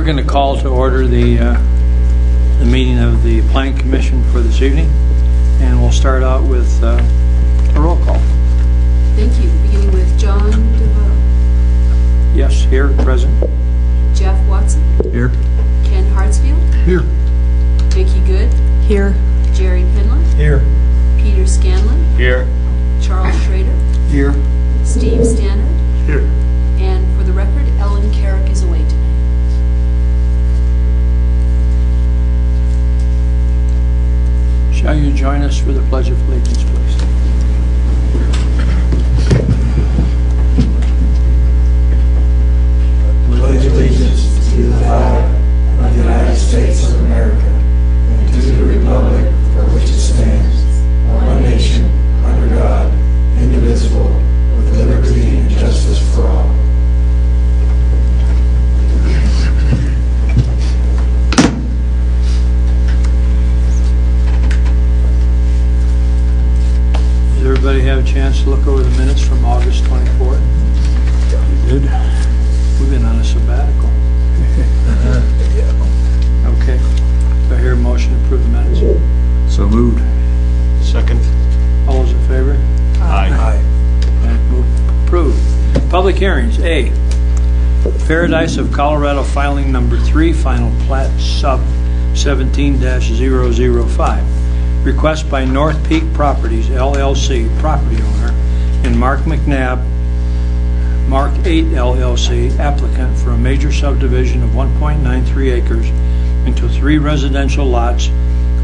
We're going to call to order the meeting of the Planning Commission for this evening, and we'll start out with a roll call. Thank you. Beginning with John DeVoe. Yes, here, present. Jeff Watson. Here. Ken Hartsfield. Here. Vicki Good. Here. Jerry Penland. Here. Peter Scanlon. Here. Charles Schrader. Here. Steve Stannard. Here. And for the record, Ellen Carrick is away tonight. Shall you join us for the Pledge of Allegiance, please? Pledge allegiance to the flag of the United States of America and to the republic for which it stands, one nation, under God, indivisible, with liberty and justice for all. Does everybody have a chance to look over the minutes from August 24th? We did. We've been on a sabbatical. Okay. Do I hear a motion to approve the minutes? So moved. Second. All those in favor? Aye. And move approved. Public hearings. A. Paradise of Colorado filing number 3, final plat sub 17-005. Request by North Peak Properties, LLC, property owner, and Mark McNabb, Mark 8 LLC, applicant for a major subdivision of 1.93 acres into 3 residential lots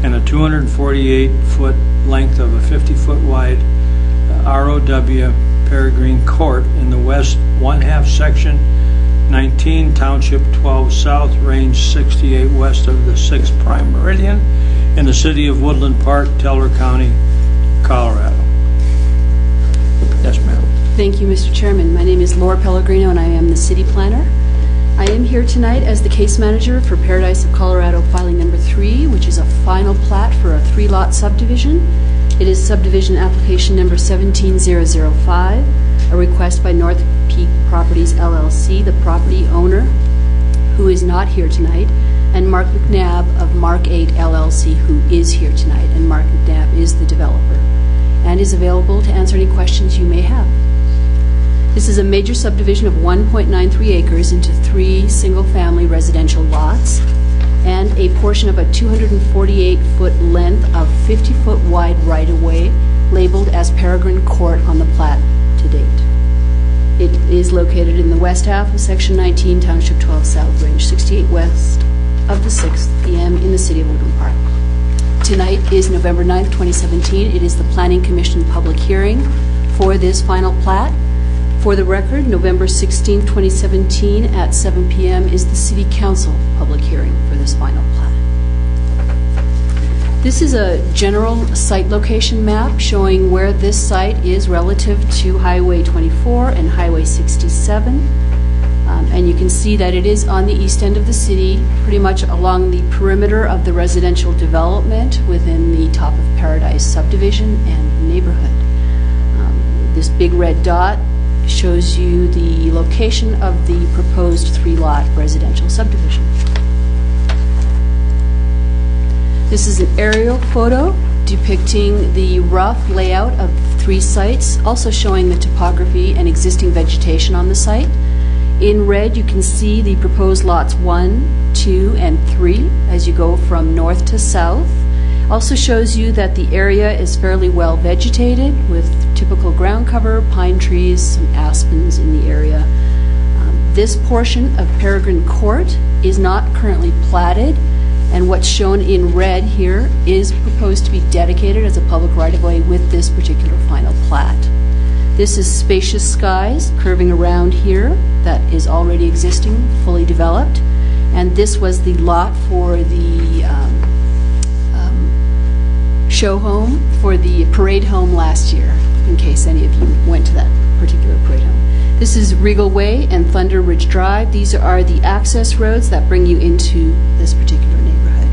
and a 248-foot length of a 50-foot wide ROW Peregrine Court in the west 1/2 section 19, Township 12 South, Range 68 west of the 6th Prime Meridian in the city of Woodland Park, Teller County, Colorado. Yes, ma'am. Thank you, Mr. Chairman. My name is Laura Pellegrino, and I am the city planner. I am here tonight as the case manager for Paradise of Colorado filing number 3, which is a final plat for a 3-lot subdivision. It is subdivision application number 17005, a request by North Peak Properties, LLC, the property owner, who is not here tonight, and Mark McNabb of Mark 8 LLC, who is here tonight, and Mark McNabb is the developer and is available to answer any questions you may have. This is a major subdivision of 1.93 acres into 3 single-family residential lots and a portion of a 248-foot length of 50-foot wide right-of-way labeled as Peregrine Court on the plat to date. It is located in the west half of Section 19, Township 12 South, Range 68 west of the 6th PM in the city of Woodland Park. Tonight is November 9th, 2017. It is the Planning Commission public hearing for this final plat. For the record, November 16th, 2017 at 7 p.m. is the City Council public hearing for this final plat. This is a general site location map showing where this site is relative to Highway 24 and Highway 67. And you can see that it is on the east end of the city, pretty much along the perimeter of the residential development within the Top of Paradise subdivision and neighborhood. This big red dot shows you the location of the proposed 3-lot residential subdivision. This is an aerial photo depicting the rough layout of 3 sites, also showing the topography and existing vegetation on the site. In red, you can see the proposed lots 1, 2, and 3 as you go from north to south. Also shows you that the area is fairly well vegetated with typical ground cover, pine trees, some aspens in the area. This portion of Peregrine Court is not currently platted, and what's shown in red here is proposed to be dedicated as a public right-of-way with this particular final plat. This is Spacious Skies curving around here that is already existing, fully developed, and this was the lot for the show home for the parade home last year, in case any of you went to that particular parade home. This is Regal Way and Thunder Ridge Drive. These are the access roads that bring you into this particular neighborhood.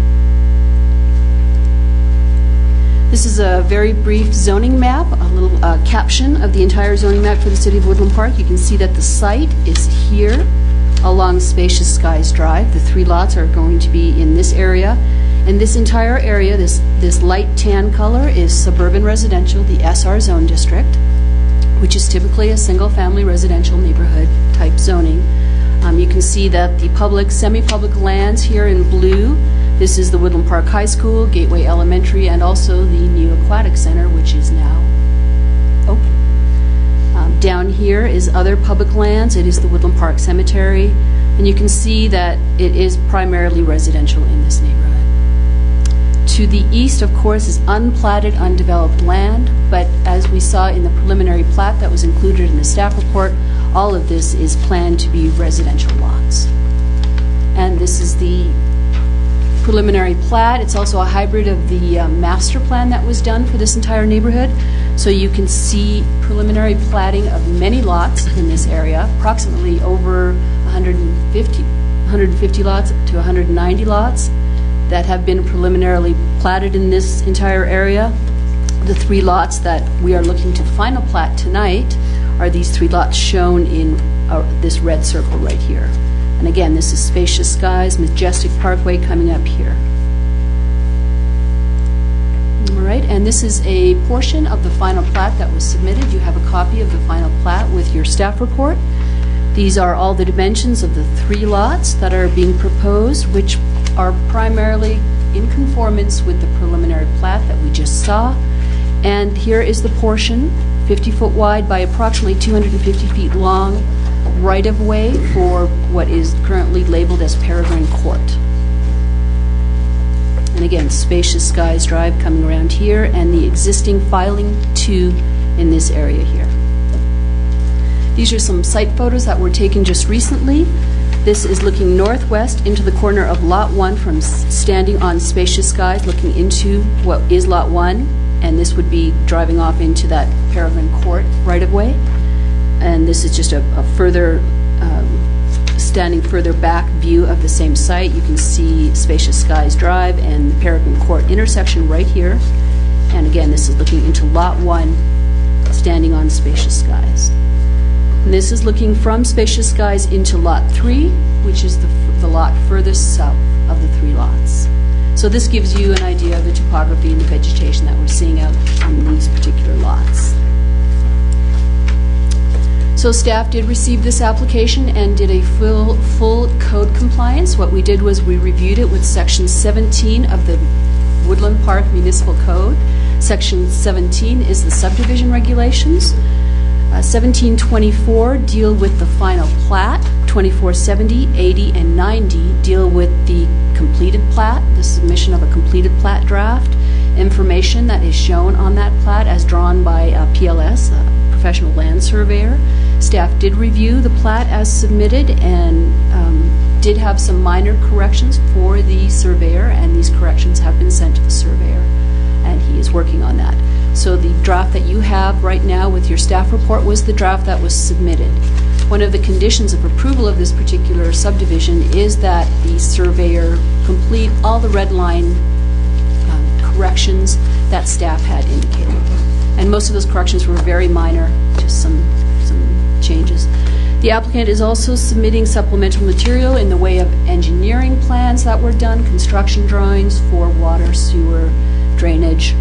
This is a very brief zoning map, a little caption of the entire zoning map for the city of Woodland Park. You can see that the site is here along Spacious Skies Drive. The 3 lots are going to be in this area. And this entire area, this light tan color, is suburban residential, the SR zone district, which is typically a single-family residential neighborhood type zoning. You can see that the public, semi-public lands here in blue, this is the Woodland Park High School, Gateway Elementary, and also the new Aquatic Center, which is now open. Down here is other public lands. It is the Woodland Park Cemetery, and you can see that it is primarily residential in this neighborhood. To the east, of course, is unplatted, undeveloped land, but as we saw in the preliminary plat that was included in the staff report, all of this is planned to be residential lots. And this is the preliminary plat. It's also a hybrid of the master plan that was done for this entire neighborhood. So you can see preliminary platting of many lots in this area, approximately over 150 lots to 190 lots that have been preliminarily platted in this entire area. The 3 lots that we are looking to final plat tonight are these 3 lots shown in this red circle right here. And again, this is Spacious Skies, Majestic Parkway coming up here. All right, and this is a portion of the final plat that was submitted. You have a copy of the final plat with your staff report. These are all the dimensions of the 3 lots that are being proposed, which are primarily in conformance with the preliminary plat that we just saw. And here is the portion, 50 foot wide by approximately 250 feet long, right-of-way for what is currently labeled as Peregrine Court. And again, Spacious Skies Drive coming around here, and the existing filing 2 in this area here. These are some site photos that were taken just recently. This is looking northwest into the corner of Lot 1 from standing on Spacious Skies, looking into what is Lot 1, and this would be driving off into that Peregrine Court right-of-way. And this is just a further, standing further back view of the same site. You can see Spacious Skies Drive and the Peregrine Court intersection right here. And again, this is looking into Lot 1, standing on Spacious Skies. And this is looking from Spacious Skies into Lot 3, which is the lot furthest south of the 3 lots. So this gives you an idea of the topography and the vegetation that we're seeing out on these particular lots. So staff did receive this application and did a full code compliance. What we did was we reviewed it with Section 17 of the Woodland Park Municipal Code. Section 17 is the subdivision regulations. 1724 deal with the final plat. 2470, 80, and 90 deal with the completed plat, the submission of a completed plat draft, information that is shown on that plat as drawn by PLS, a professional land surveyor. Staff did review the plat as submitted and did have some minor corrections for the surveyor, and these corrections have been sent to the surveyor, and he is working on that. So the draft that you have right now with your staff report was the draft that was submitted. One of the conditions of approval of this particular subdivision is that the surveyor complete all the red line corrections that staff had indicated. And most of those corrections were very minor, just some changes. The applicant is also submitting supplemental material in the way of engineering plans that were done, construction drawings for water, sewer, drainage,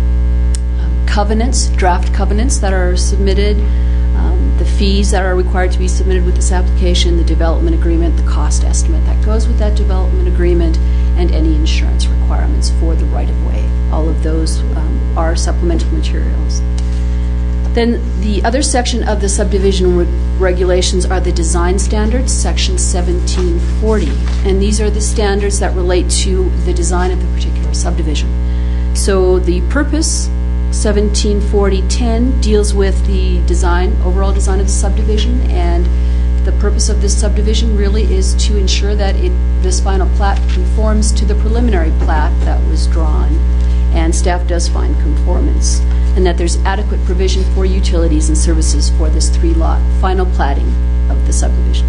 covenants, draft covenants that are submitted, the fees that are required to be submitted with this application, the development agreement, the cost estimate that goes with that development agreement, and any insurance requirements for the right-of-way. All of those are supplemental materials. Then the other section of the subdivision regulations are the design standards, Section 1740. And these are the standards that relate to the design of the particular subdivision. So the purpose, 1740-10, deals with the design, overall design of the subdivision, and the purpose of this subdivision really is to ensure that this final plat conforms to the preliminary plat that was drawn, and staff does find conformance, and that there's adequate provision for utilities and services for this 3-lot final platting of the subdivision.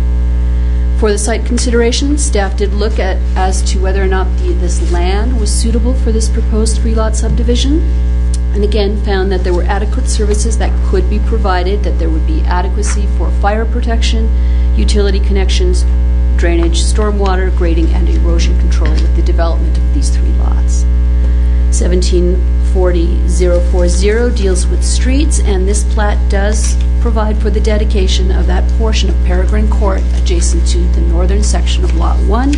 For the site consideration, staff did look at as to whether or not this land was suitable for this proposed 3-lot subdivision, and again found that there were adequate services that could be provided, that there would be adequacy for fire protection, utility connections, drainage, stormwater, grading, and erosion control with the development of these 3 lots. 1740-040 deals with streets, and this plat does provide for the dedication of that portion of Peregrine Court adjacent to the northern section of Lot 1,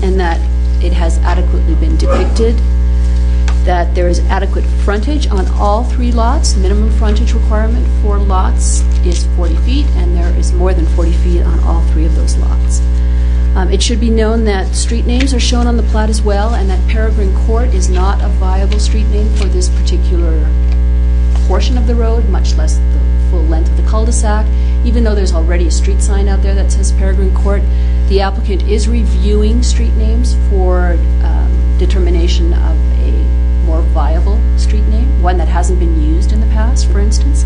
and that it has adequately been depicted, that there is adequate frontage on all 3 lots. Minimum frontage requirement for lots is 40 feet, and there is more than 40 feet on all 3 of those lots. It should be known that street names are shown on the plat as well, and that Peregrine Court is not a viable street name for this particular portion of the road, much less the full length of the cul-de-sac. Even though there's already a street sign out there that says Peregrine Court, the applicant is reviewing street names for determination of a more viable street name, one that hasn't been used in the past, for instance.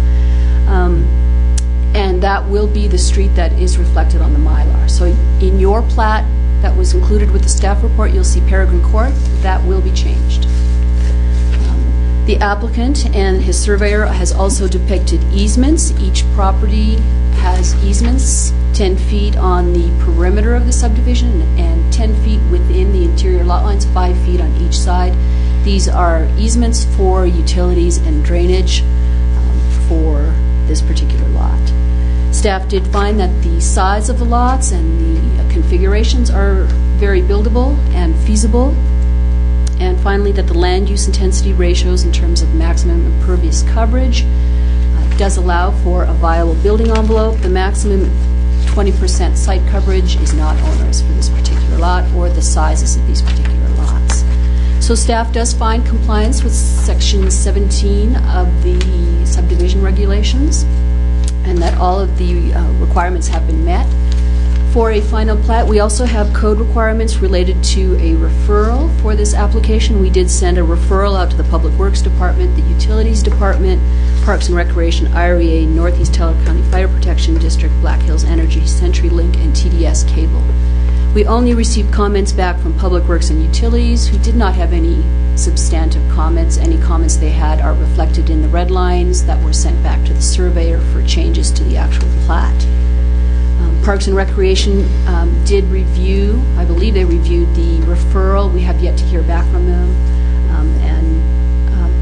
And that will be the street that is reflected on the Mylar. So in your plat that was included with the staff report, you'll see Peregrine Court. That will be changed. The applicant and his surveyor has also depicted easements. Each property has easements, 10 feet on the perimeter of the subdivision and 10 feet within the interior lot lines, 5 feet on each side. These are easements for utilities and drainage for this particular lot. Staff did find that the size of the lots and the configurations are very buildable and feasible. And finally, that the land use intensity ratios in terms of maximum impervious coverage does allow for a viable building envelope. The maximum 20% site coverage is not onerous for this particular lot or the sizes of these particular lots. So staff does find compliance with Section 17 of the subdivision regulations, and that all of the requirements have been met. For a final plat, we also have code requirements related to a referral for this application. We did send a referral out to the Public Works Department, the Utilities Department, Parks and Recreation, IREA, Northeast Teller County Fire Protection District, Black Hills Energy, CenturyLink, and TDS Cable. We only received comments back from Public Works and Utilities, who did not have any substantive comments. Any comments they had are reflected in the red lines that were sent back to the surveyor for changes to the actual plat. Parks and Recreation did review, I believe they reviewed the referral. We have yet to hear back from them.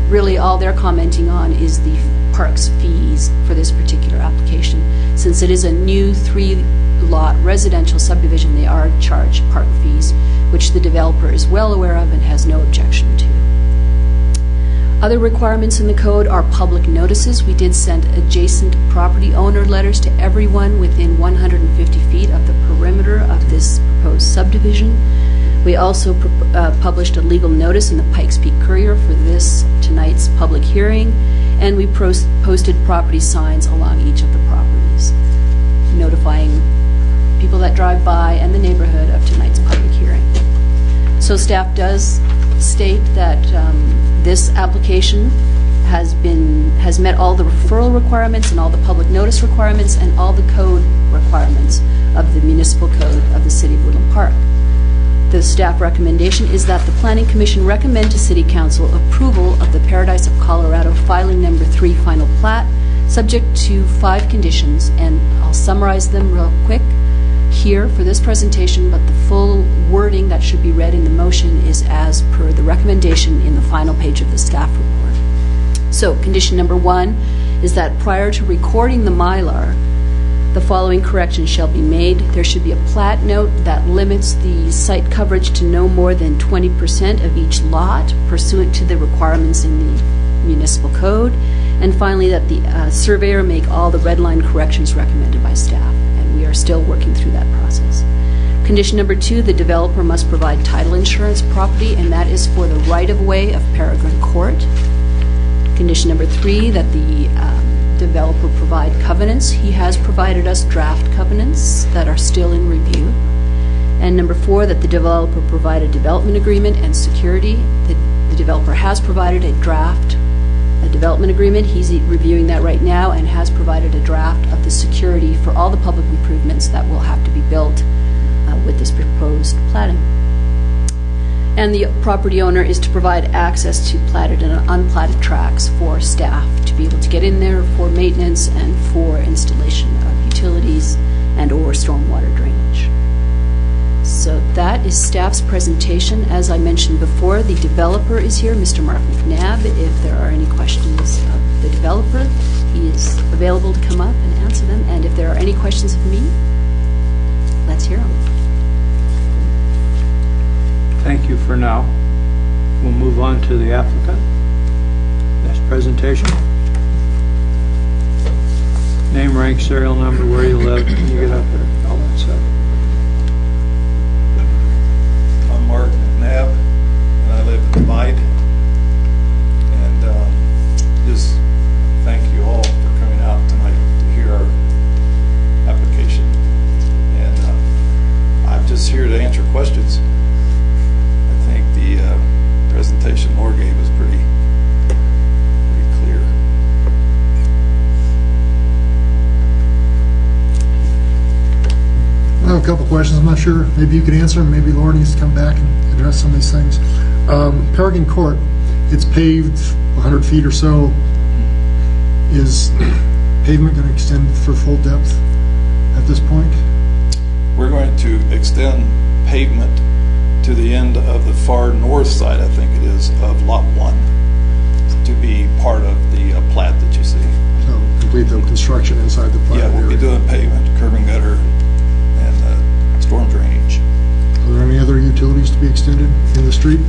Really all they're commenting on is the parks fees for this particular application. Since it is a new 3-lot residential subdivision, they are charged park fees, which the developer is well aware of and has no objection to. Other requirements in the code are public notices. We did send adjacent property owner letters to everyone within 150 feet of the perimeter of this proposed subdivision. We also published a legal notice in the Pikes Peak Courier for tonight's public hearing, and we posted property signs along each of the properties, notifying people that drive by and the neighborhood of tonight's public hearing. So staff does state that this application has met all the referral requirements and all the public notice requirements and all the code requirements of the municipal code of the City of Woodland Park. The staff recommendation is that the Planning Commission recommend to City Council approval of the Paradise of Colorado filing number 3 final plat, subject to 5 conditions, and I'll summarize them real quick here for this presentation, but the full wording that should be read in the motion is as per the recommendation in the final page of the staff report. So condition number 1 is that prior to recording the Mylar, the following corrections shall be made. There should be a plat note that limits the site coverage to no more than 20% of each lot pursuant to the requirements in the municipal code. And finally, that the surveyor make all the red line corrections recommended by staff. And we are still working through that process. Condition number 2, the developer must provide title insurance property, and that is for the right-of-way of Peregrine Court. Condition number 3, that the developer provide covenants. He has provided us draft covenants that are still in review. And number 4, that the developer provide a development agreement and security. The developer has provided a development agreement. He's reviewing that right now and has provided a draft of the security for all the public improvements that will have to be built with this proposed platting. And the property owner is to provide access to platted and unplatted tracks for staff to be able to get in there for maintenance and for installation of utilities and/or stormwater drainage. So that is staff's presentation. As I mentioned before, the developer is here, Mr. Mark McNabb. If there are any questions of the developer, he is available to come up and answer them. And if there are any questions of me, let's hear them. Thank you for now. We'll move on to the applicant. Next presentation. Name, rank, serial number, where you live, when you get up there, all that stuff. I'm Mark McNabb, and I live in Vide. And just thank you all for coming out tonight to hear our application. And I'm just here to answer questions. I think the presentation Laura gave was pretty clear. I have a couple questions. I'm not sure. Maybe you could answer them. Maybe Laura needs to come back and address some of these things. Peregrine Court, it's paved 100 feet or so. Is pavement going to extend for full depth at this point? We're going to extend pavement to the end of the far north side, I think it is, of Lot 1 to be part of the plat that you see. So complete the construction inside the plat Yeah, we'll be area. doing pavement, curb and gutter, and storm drainage. Are there any other utilities to be extended in the street?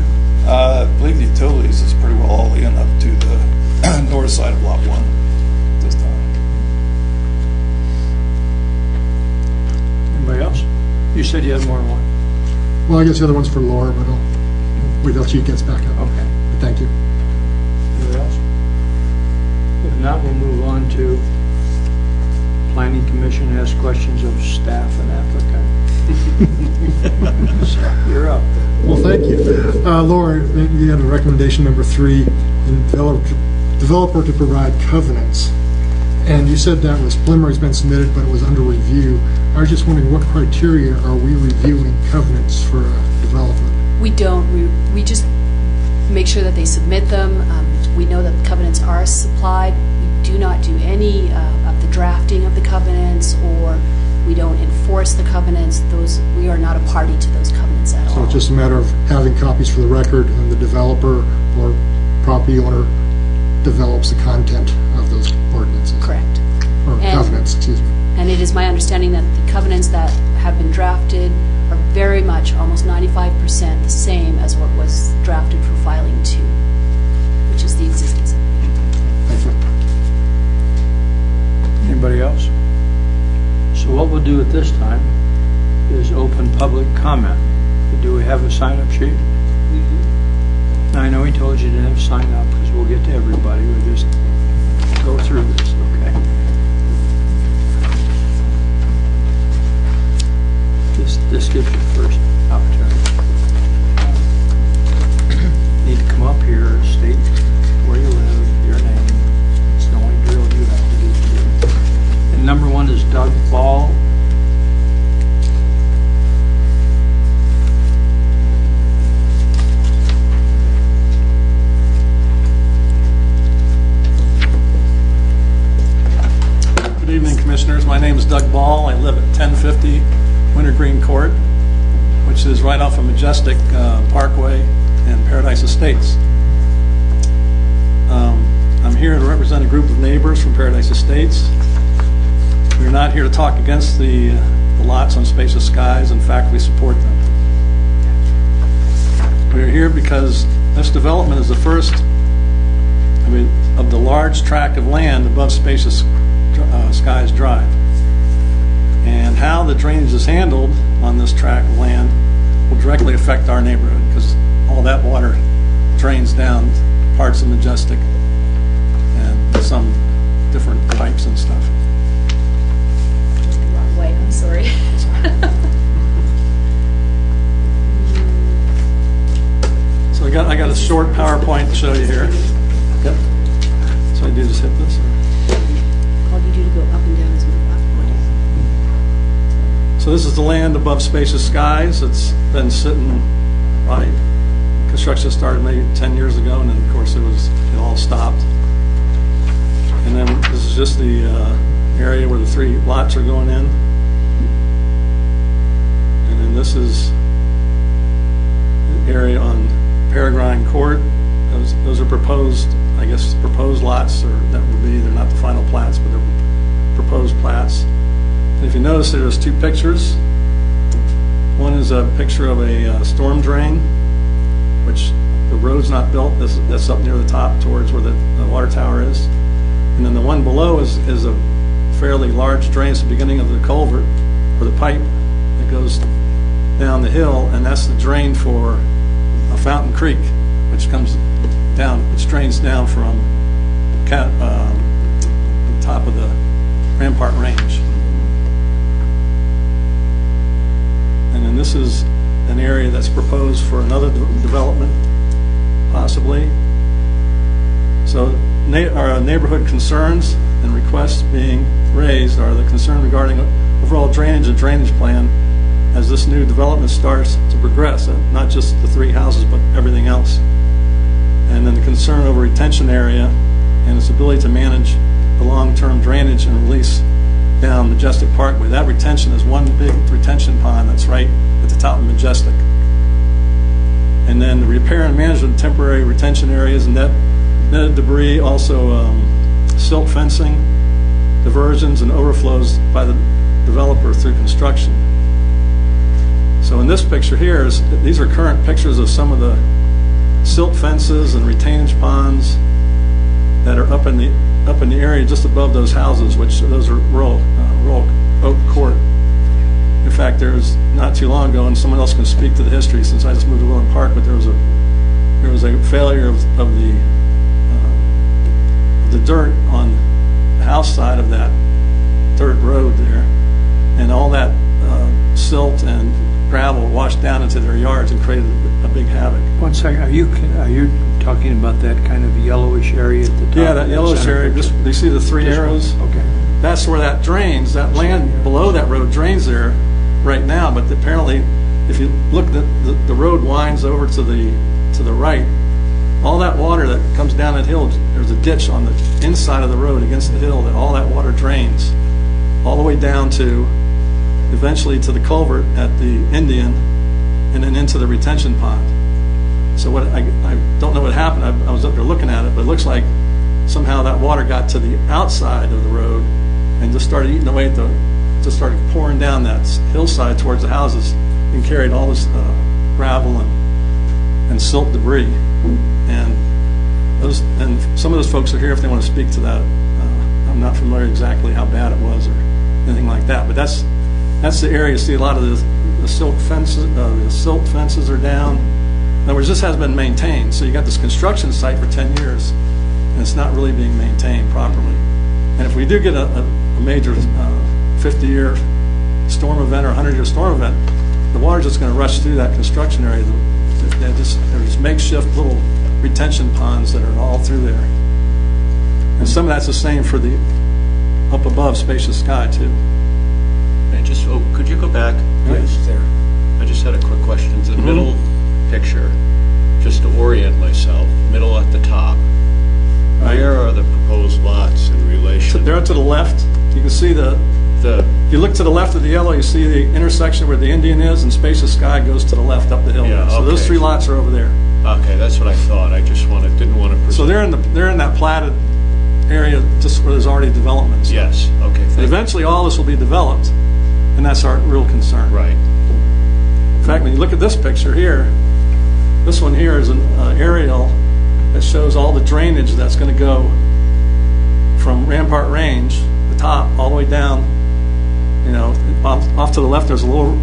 I believe the utilities is pretty well all in up to the north side of Lot 1 at this time. Anybody else? You said you had more than one. Well, I guess the other one's for Laura, but I'll wait till she gets back up. Okay. But thank you. Anybody else? If not, we'll move on to Planning Commission, ask questions of staff and applicant. So, you're up. Well, thank you. Laura, you had a recommendation number 3, developer to provide covenants. And you said that was preliminary's been submitted, but it was under review. I was just wondering, what criteria are we reviewing covenants for a development? We don't. We just make sure that they submit them. We know that the covenants are supplied. We do not do any of the drafting of the covenants, or we don't enforce the covenants. We are not a party to those covenants at all. So it's just a matter of having copies for the record, and the developer or property owner develops the content of those ordinances. Correct. Or And- covenants, excuse me. And it is my understanding that the covenants that have been drafted are very much, almost 95% the same as what was drafted for filing 2, which is the existing subdivision. Thank you. Anybody else? So what we'll do at this time is open public comment. Do we have a sign-up sheet? Now, I know he told you to have sign up because we'll get to everybody. We'll just go through this, okay? This gives you first opportunity. Need to come up here, state where you live, your name. It's the only drill you have to do. And number 1 is Doug Ball. Good evening, Commissioners. My name is Doug Ball. I live at 1050 Wintergreen Court, which is right off of Majestic Parkway and Paradise Estates. I'm here to represent a group of neighbors from Paradise Estates. We're not here to talk against the lots on Spacious Skies. In fact, we support them. We're here because this development is the first, of the large tract of land above Spacious Skies Drive. And how the drainage is handled on this tract of land will directly affect our neighborhood, because all that water drains down parts of Majestic and some different pipes and stuff. The wrong way, I'm sorry. So I got a short PowerPoint to show you here. Yep. So I do just hit this. All you do to go up and down is move up. So this is the land above Spacious Skies. It's been sitting right construction started maybe 10 years ago, and then, of course, it all stopped. And then this is just the area where the 3 lots are going in. And then this is the area on Peregrine Court. Those are proposed, I guess, proposed lots, or that would be, they're not the final plats, but they're proposed plats. And if you notice, there's 2 pictures. One is a picture of a storm drain, which the road's not built. That's up near the top towards where the water tower is. And then the one below is a fairly large drain. It's the beginning of the culvert, or the pipe that goes down the hill, and that's the drain for a Fountain Creek, which comes down, which drains down from the top of the Rampart Range. And then this is an area that's proposed for another development, possibly. So our neighborhood concerns and requests being raised are the concern regarding overall drainage and drainage plan as this new development starts to progress, not just the 3 houses, but everything else. And then the concern over retention area and its ability to manage the long-term drainage and release down Majestic Parkway. That retention is one big retention pond that's right at the top of Majestic. And then the repair and management of temporary retention areas and netted debris, also silt fencing, diversions, and overflows by the developer through construction. So in this picture here, these are current pictures of some of the silt fences and retainage ponds that are up in the area just above those houses, which those are Royal Oak Court. In fact, there was not too long ago, and someone else can speak to the history since I just moved to William Park, but there was a failure of the dirt on the house side of that dirt road there, and all that silt and gravel washed down into their yards and created a big havoc. One second, are you talking about that kind of yellowish area at the top? Yeah, that yellowish area. Just, you see the 3 arrows? Okay. That's where that drains. That land below that road drains there right now. But apparently, if you look, the road winds over to the right. All that water that comes down that hill, there's a ditch on the inside of the road against the hill that all that water drains all the way down to eventually to the culvert at the Indian and then into the retention pond. So what I don't know what happened. I was up there looking at it, but it looks like somehow that water got to the outside of the road and just started eating away at just started pouring down that hillside towards the houses and carried all this gravel and silt debris. And some of those folks are here if they want to speak to that. I'm not familiar exactly how bad it was or anything like that, but that's the area. You see a lot of the silt fences. The silt fences are down. In other words, this hasn't been maintained. So you got this construction site for 10 years, and it's not really being maintained properly. And if we do get a major 50-year storm event or 100-year storm event, the water's just going to rush through that construction area. There's makeshift little retention ponds that are all through there. And some of that's the same for the up above Spacious Sky, too. And just, could you go back, please? There. I just had a quick question. The middle picture, just to orient myself, middle at the top. Where are the proposed lots in relation? They're to the left. You can see if you look to the left of the yellow, you see the intersection where the Indian is, and Spacious Sky goes to the left up the hill. Yeah, So those okay. 3 lots are over there. Okay, that's what I thought. I just didn't want to presume. So they're in that platted area just where there's already developments. Yes, okay. And eventually all this will be developed, and that's our real concern. Right. In fact, when you look at this picture here, this one here is an aerial that shows all the drainage that's going to go from Rampart Range, the top, all the way down. You know, off to the left, there's a little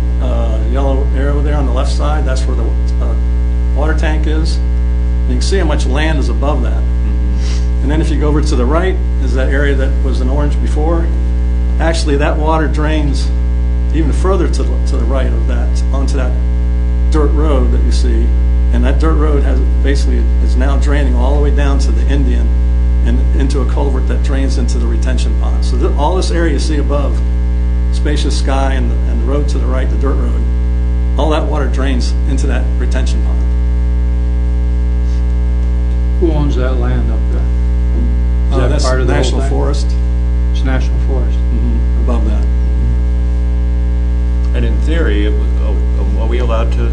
yellow arrow there on the left side. That's where the water tank is. And you can see how much land is above that. And then if you go over to the right, is that area that was in orange before. Actually, that water drains even further to the right of that, onto that dirt road that you see. And that dirt road is now draining all the way down to the Indian and into a culvert that drains into the retention pond. So all this area you see above, Spacious Sky and the road to the right, the dirt road, all that water drains into that retention pond. Who owns that land up there? Is that That's part of the whole National thing? Forest. It's National Forest. Above that. And in theory, are we allowed to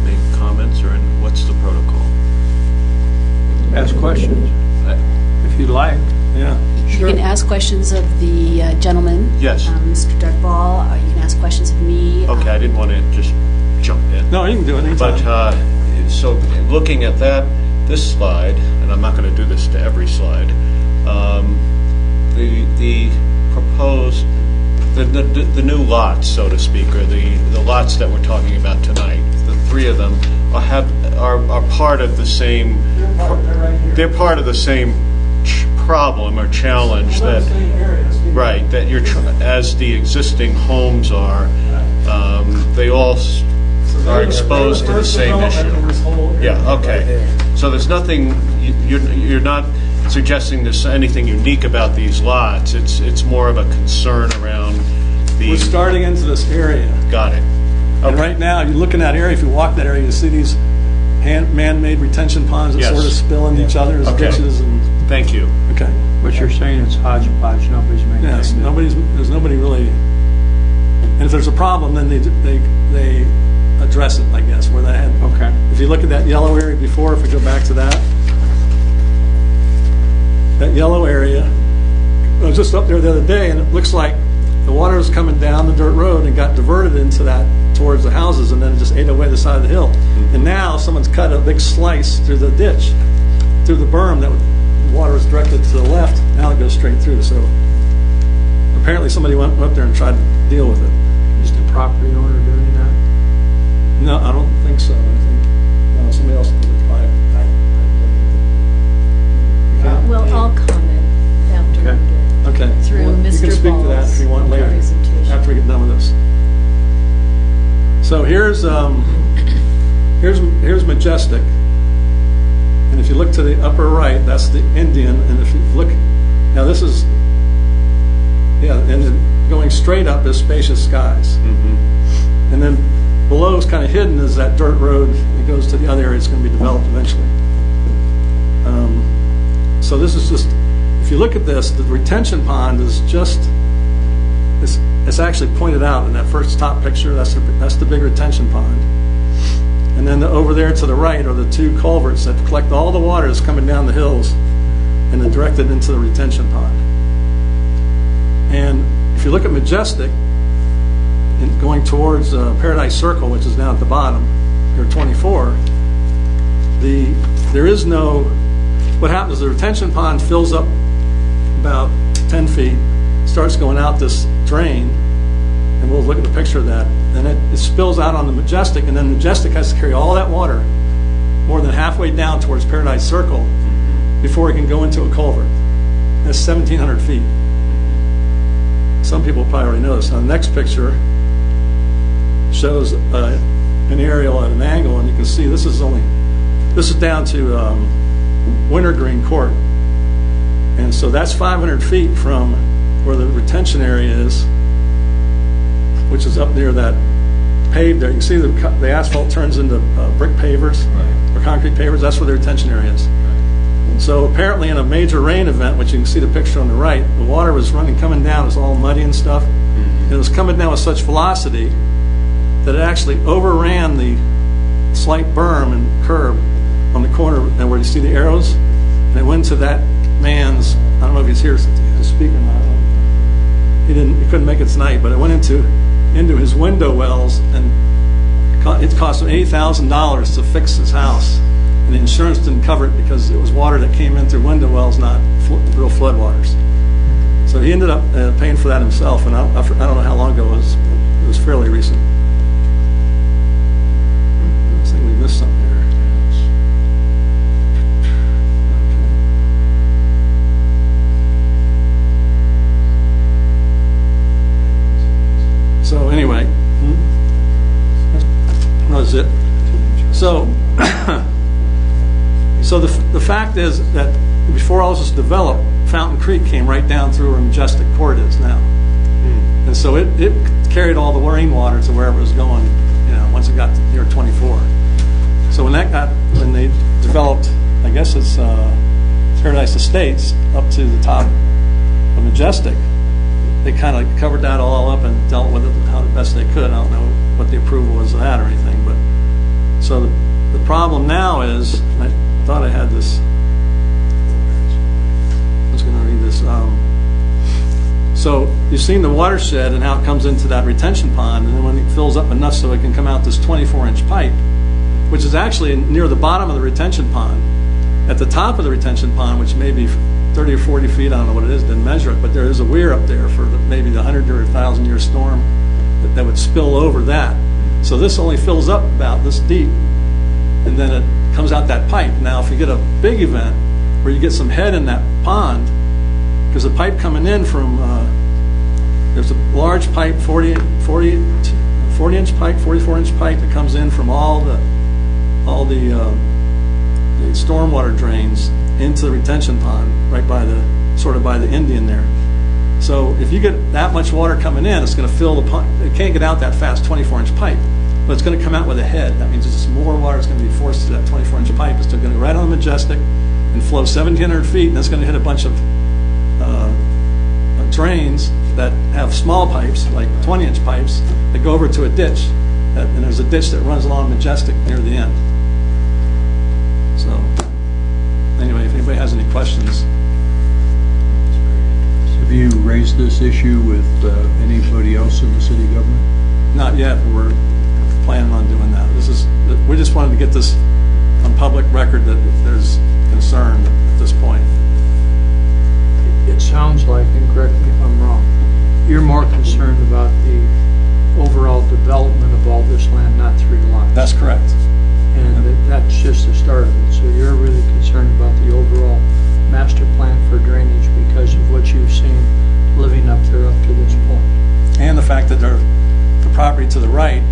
make comments, or what's the protocol? Ask questions, if you'd like. Yeah. You can ask questions of the gentleman. Yes. Mr. Dugval. You can ask questions of me. Okay, I didn't want to just jump in. No, you can do it anytime. But, so looking at this slide, and I'm not going to do this to every slide, the proposed, the new lots, so to speak, or the lots that we're talking about tonight, the three of them are part of the same, they're part of the same problem or challenge that, right, that you're, as the existing homes are, they all are exposed to the same issue. Yeah, okay. So there's nothing, you're not suggesting there's anything unique about these lots. It's more of a concern around the... We're starting into this area. Got it. And right now, you look in that area, if you walk that area, you see these man-made retention ponds that Yes. sort of spill into each other's Okay. ditches. And Thank you. okay. But you're saying it's hodgepodge, nobody's maintaining Yes, it. there's nobody really, and if there's a problem, then they address it, I guess, where they had. Okay. If you look at that yellow area before, if we go back to that yellow area, I was just up there the other day, and it looks like the water was coming down the dirt road and got diverted into that towards the houses, and then it just ate away the side of the hill. And now someone's cut a big slice through the ditch, through the berm that water was directed to the left. Now it goes straight through. So apparently somebody went up there and tried to deal with it. Is the property owner doing that? No, I don't think so. I think somebody else did it. Well, I'll comment after Okay. we get Okay. through Well, Mr. You can speak to that if you want Ball's later, presentation. after we get done with this. So here's Majestic, and if you look to the upper right, that's the Indian, and if you look, now this is, yeah, and then going straight up is Spacious Skies, and then below is kind of hidden is that dirt road that goes to the other area. It's going to be developed eventually. So this is just, if you look at this, the retention pond is just, it's actually pointed out in that first top picture. That's the big retention pond. And then over there to the right are the two culverts that collect all the water that's coming down the hills and then direct it into the retention pond. And if you look at Majestic, and going towards Paradise Circle, which is down at the bottom, here 24, there is no, what happens is the retention pond fills up about 10 feet, starts going out this drain, and we'll look at the picture of that. Then it spills out on the Majestic, and then Majestic has to carry all that water more than halfway down towards Paradise Circle before it can go into a culvert. That's 1,700 feet. Some people probably already know this. Now, the next picture shows an aerial at an angle, and you can see this is down to Wintergreen Court. And so that's 500 feet from where the retention area is, which is up near that paved there. You can see the asphalt turns into brick pavers or concrete pavers. That's where the retention area is. So apparently in a major rain event, which you can see the picture on the right, the water was coming down. It was all muddy and stuff. And it was coming down with such velocity that it actually overran the slight berm and curb on the corner and where you see the arrows. And it went to that man's, I don't know if he's here to speak or not. He couldn't make it tonight, but it went into his window wells, and it cost him $80,000 to fix his house. And the insurance didn't cover it because it was water that came in through window wells, not real floodwaters. So he ended up paying for that himself, and I don't know how long ago it was. It was fairly recent. I think we missed something here. So anyway, that was it. So the fact is that before all this was developed, Fountain Creek came right down through where Majestic Court is now. And so it carried all the rainwater to wherever it was going, once it got to near 24. So when they developed I guess it's Paradise Estates, up to the top of Majestic. They kind of covered that all up and dealt with it how the best they could. I don't know what the approval was of that or anything, but so the problem now is, I thought I had this. I was going to read this. So you've seen the watershed and how it comes into that retention pond, and then when it fills up enough so it can come out this 24-inch pipe, which is actually near the bottom of the retention pond. At the top of the retention pond, which may be 30 or 40 feet, I don't know what it is, didn't measure it, but there is a weir up there for maybe the 100 or 1,000 year storm that would spill over that. So this only fills up about this deep, and then it comes out that pipe. Now, if you get a big event where you get some head in that pond, because the pipe coming in from, there's a large pipe, 40-inch pipe, 44-inch pipe that comes in from all the stormwater drains into the retention pond, right by the Indian there. So if you get that much water coming in, it's going to fill the pond. It can't get out that fast, 24-inch pipe, but it's going to come out with a head. That means it's just more water is going to be forced to that 24-inch pipe. It's going to go right on the Majestic and flow 1,700 feet, and it's going to hit a bunch of drains that have small pipes, like 20-inch pipes, that go over to a ditch. And there's a ditch that runs along Majestic near the end. So, anyway, if anybody has any questions. Have you raised this issue with anybody else in the city government? Not yet, but we're planning on doing that. We just wanted to get this on public record that there's concern at this point. It sounds like, and correct me if I'm wrong, you're more concerned about the overall development of all this land, not 3 lots. That's correct. And that's just the start of it. So you're really concerned about the overall master plan for drainage because of what you've seen living up there up to this point. And the fact that the property to the right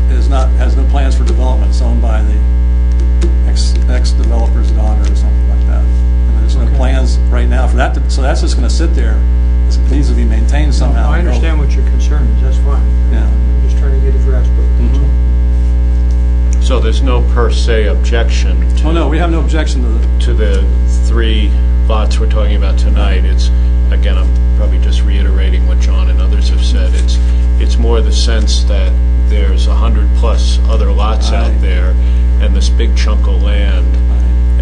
has no plans for development. It's owned by the ex-developer's daughter or something like that. And there's no plans right now for that. So that's just going to sit there. It needs to be maintained somehow. I understand what your concern is. That's fine. Yeah. I'm just trying to get a grasp of it. Mm-hmm. So there's no per se objection to... Oh, no, we have no objection to the 3 lots we're talking about tonight. It's, again, I'm probably just reiterating what John and others have said. It's more the sense that there's 100+ other lots Right. out there and this big chunk of land,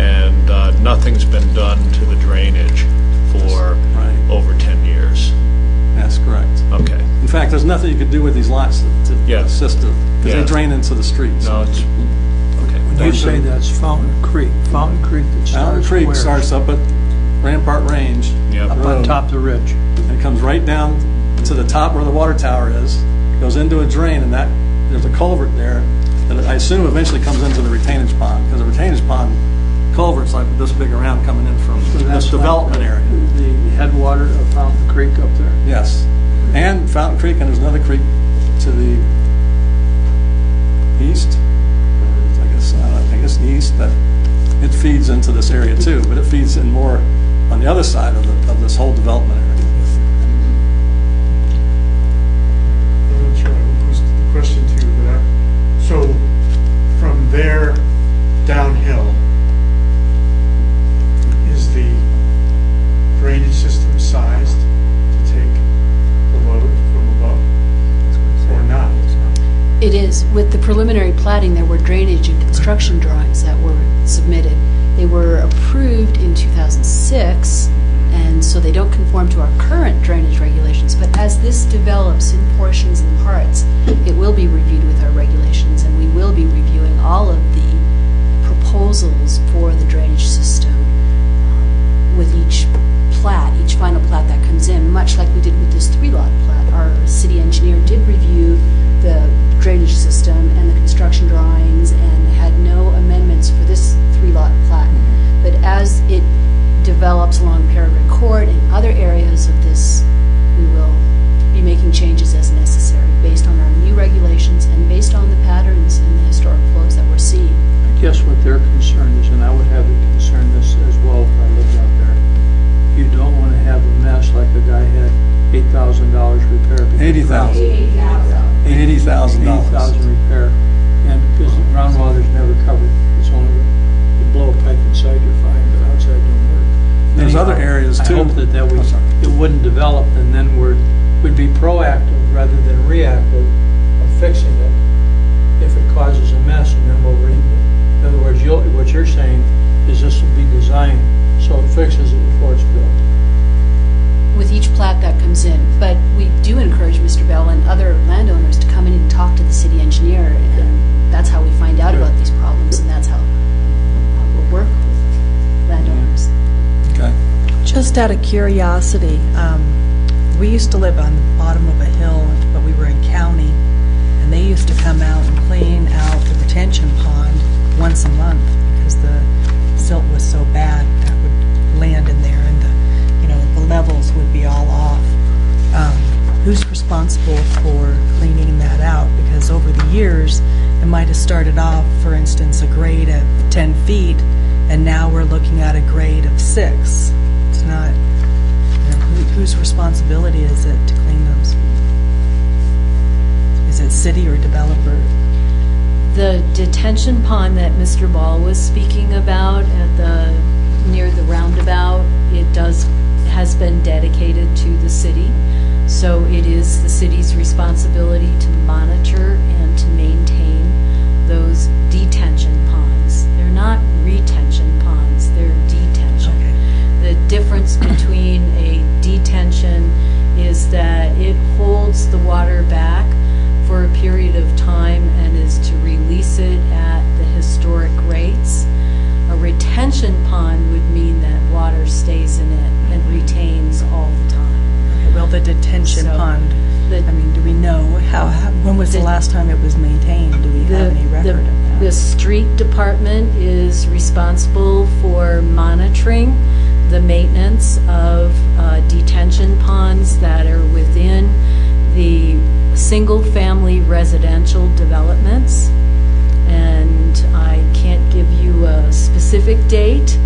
and nothing's been done to the drainage for Right. over 10 years. That's correct. Okay. In fact, there's nothing you could do with these lots to Yeah. assist it, because Yeah. they drain into the streets. No, it's... Okay. When you say that's Fountain Creek that Mountain starts Creek where? starts up at Rampart Range. Yep. Up on Road. top of the ridge. And it comes right down to the top where the water tower is, goes into a drain, and there's a culvert there that I assume eventually comes into the retainage pond, because the retainage pond culvert's like this big around coming in from So this that's development like area. The headwater of Fountain Creek up there. Yes. And Fountain Creek, and there's another creek to the east, I guess the east, that it feeds into this area too, but it feeds in more on the other side of this whole development area. I'm not sure I posed the question to you, but so from there downhill, is the drainage system sized to take the load from above or not? It is. With the preliminary plating, there were drainage and construction drawings that were submitted. They were approved in 2006, and so they don't conform to our current drainage regulations. But as this develops in portions and parts, it will be reviewed with our regulations, and we will be reviewing all of the proposals for the drainage system with each plat, each final plat that comes in, much like we did with this 3-lot plat. Our city engineer did review the drainage system and the construction drawings and had no amendments for this 3-lot plat. But as it develops along Peregrine Court and other areas of this, we will be making changes as necessary based on our new regulations and based on the patterns and the historic flows that we're seeing. I guess what their concern is, and I would have the concern this as well if I lived out there, you don't want to have a mess like a guy had $8,000 repair. $80,000. $80,000. $80,000 repair, and because the groundwater's never covered, it's only, you blow a inside you're fine, but outside don't work. There's Anyhow, other areas, I too. hope that I'm sorry. it wouldn't develop, and then we'd be proactive rather than reactive of fixing it if it causes a mess, and then we'll in other words, what you're saying is this will be designed so it fixes it before it's built. With each plat that comes in. But we do encourage Mr. Bell and other landowners to come in and talk to the city engineer, and that's how we find out about these problems, and that's how we'll work with landowners. Okay. Just out of curiosity, we used to live on the bottom of a hill, but we were in county, and they used to come out and clean out the retention pond once a month because the silt was so bad that would land in there, and the levels would be all off. Who's responsible for cleaning that out? Because over the years, it might have started off, for instance, a grade of 10 feet, and now we're looking at a grade of 6. It's not, whose responsibility is it to clean those? Is it city or developer? The detention pond that Mr. Ball was speaking about near the roundabout, has been dedicated to the city. So it is the city's responsibility to monitor and to maintain those detention ponds. They're not retention ponds, they're detention. Okay. The difference between a detention is that it holds the water back for a period of time and is to release it at the historic rates. A retention pond would mean that water stays in it and retains all the time. Well, the detention So, pond, do we know when was the last time it was maintained? Do we have any record of that? The street department is responsible for monitoring the maintenance of detention ponds that are within the single-family residential developments. And I can't give you a specific date,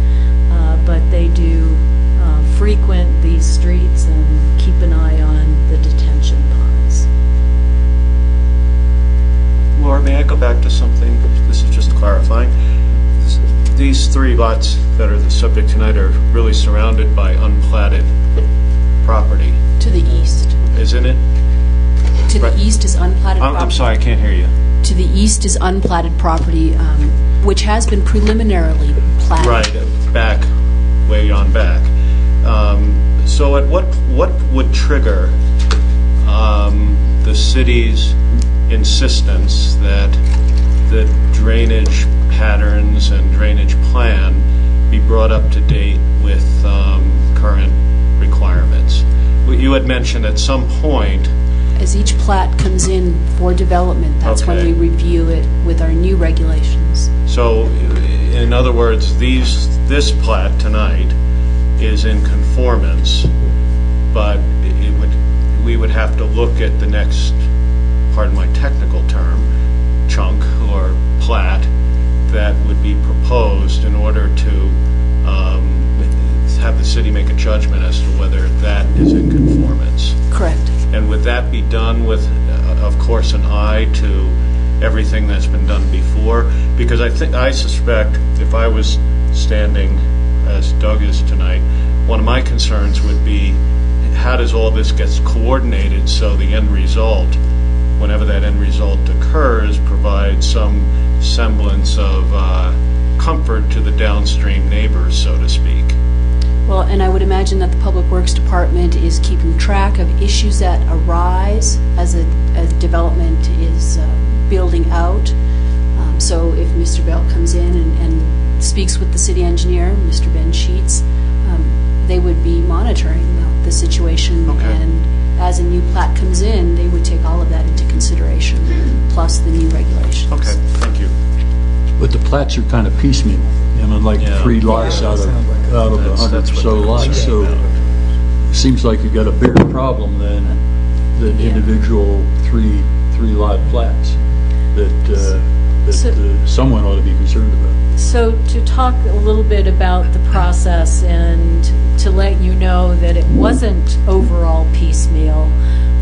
but they do frequent these streets and keep an eye on the detention ponds. Laura, may I go back to something? This is just clarifying. These 3 lots that are the subject tonight are really surrounded by unplatted property, To the east. isn't it? To the Right. east is unplatted property. I'm sorry, I can't hear you. To the east is unplatted property, which has been preliminarily platted. Right, back, way on back. So at what would trigger the city's insistence that the drainage patterns and drainage plan be brought up to date with current requirements? You had mentioned at some point. As each plat comes in for development, that's when Okay. we review it with our new regulations. So, in other words, this plat tonight is in conformance, but we would have to look at the next, pardon my technical term, chunk or plat that would be proposed in order to have the city make a judgment as to whether that is in conformance. Correct. And would that be done with, of course, an eye to everything that's been done before? Because I suspect if I was standing as Doug is tonight, one of my concerns would be how does all this get coordinated so the end result, whenever that end result occurs, provides some semblance of comfort to the downstream neighbors, so to speak. Well, and I would imagine that the Public Works Department is keeping track of issues that arise as development is building out. So if Mr. Bell comes in and speaks with the city engineer, Mr. Ben Sheets, they would be monitoring the situation. Okay. And as a new plat comes in, they would take all of that into consideration, plus the new regulations. Okay, thank you. But the plats are kind of piecemeal, like Yeah. 3 lots out of a That's 100 or what so they're lots. So concerned about. seems like you got a bigger problem than the individual three lot plats that So- someone ought to be concerned about. So to talk a little bit about the process and to let you know that it wasn't overall piecemeal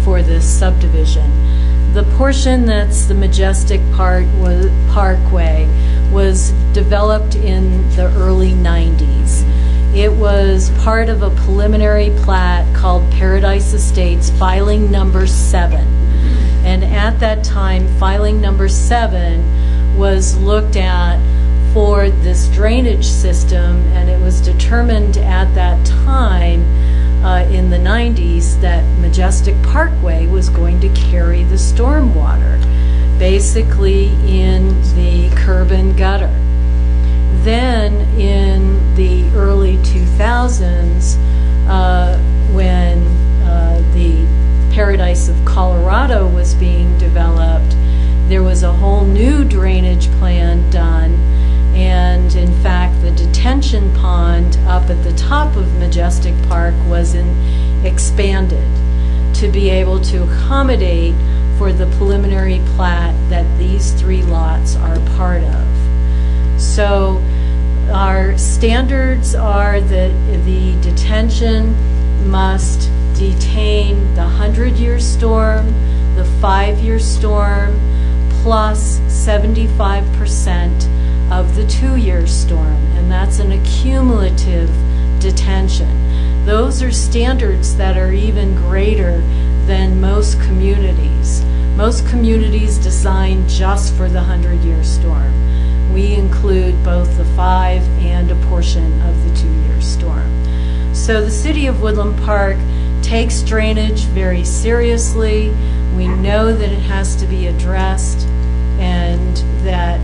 for this subdivision. The portion that's the Majestic Parkway was developed in the early 90s. It was part of a preliminary plat called Paradise Estates, filing number 7. And at that time, filing number 7 was looked at for this drainage system, and it was determined at that time in the 90s that Majestic Parkway was going to carry the stormwater, basically in the curb and gutter. Then in the early 2000s, when the Paradise of Colorado was being developed, there was a whole new drainage plan done, and in fact the detention pond up at the top of Majestic Park was expanded to be able to accommodate for the preliminary plat that these 3 lots are part of. So our standards are that the detention must detain the 100-year storm, the 5-year storm, plus 75% of the 2-year storm, and that's an accumulative detention. Those are standards that are even greater than most communities. Most communities design just for the 100-year storm. We include both the 5 and a portion of the 2-year storm. So the City of Woodland Park takes drainage very seriously. We know that it has to be addressed, and that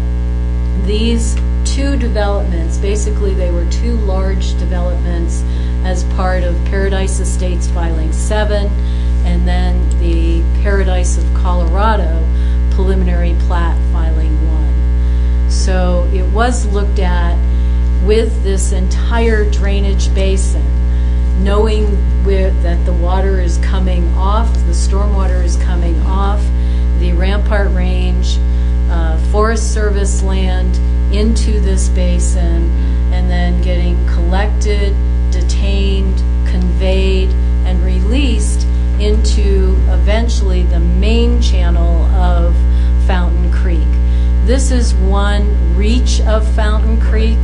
these 2 developments, basically they were 2 large developments as part of Paradise Estates filing 7, and then the Paradise of Colorado preliminary plat filing 1. So it was looked at with this entire drainage basin, knowing that the water is coming off, the stormwater is coming off the Rampart Range, Forest Service land into this basin, and then getting collected, detained, conveyed, and released into eventually the main channel of Fountain Creek. This is one reach of Fountain Creek.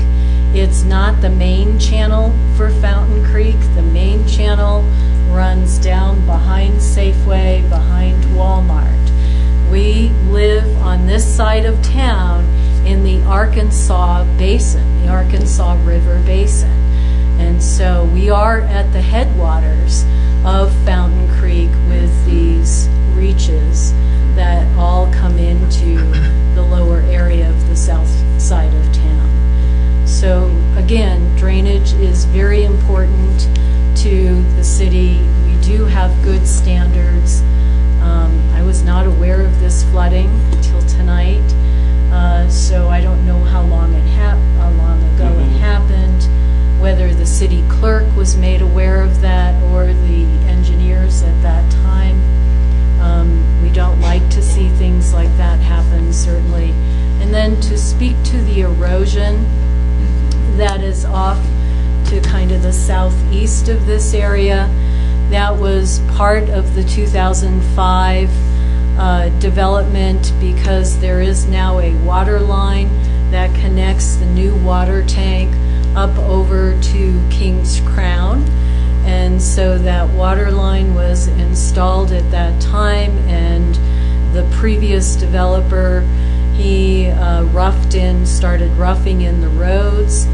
It's not the main channel for Fountain Creek. The main channel runs down behind Safeway, behind Walmart. We live on this side of town in the Arkansas Basin, the Arkansas River Basin. And so we are at the headwaters of Fountain Creek with these reaches that all come into the lower area of the south side of town. So again, drainage is very important to the city. We do have good standards. I was not aware of this flooding until tonight, so I don't know how long ago it happened, whether the city clerk was made aware of that or the engineers at that time. We don't like to see things like that happen, certainly. And then to speak to the erosion that is off to kind of the southeast of this area, that was part of the 2005 development, because there is now a water line that connects the new water tank up over to King's Crown. And so that water line was installed at that time, and the previous developer, he started roughing in the roads,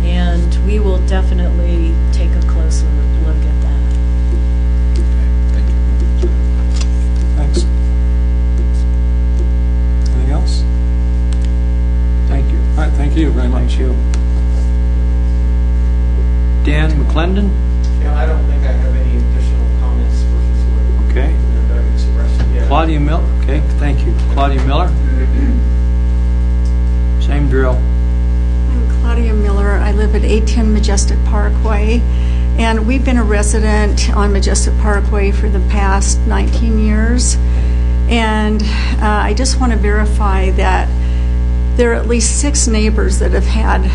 and we will definitely take a closer look at that. Thanks. Anything else? Thank you. All right, thank you very much. Thank you. Dan McClendon? Yeah, I don't think I have any additional comments versus what Okay. Doug expressed. Yeah. Claudia Miller? Okay, thank you. Claudia Miller? Same drill. I'm Claudia Miller. I live at 810 Majestic Parkway, and we've been a resident on Majestic Parkway for the past 19 years. And I just want to verify that there are at least 6 neighbors that have had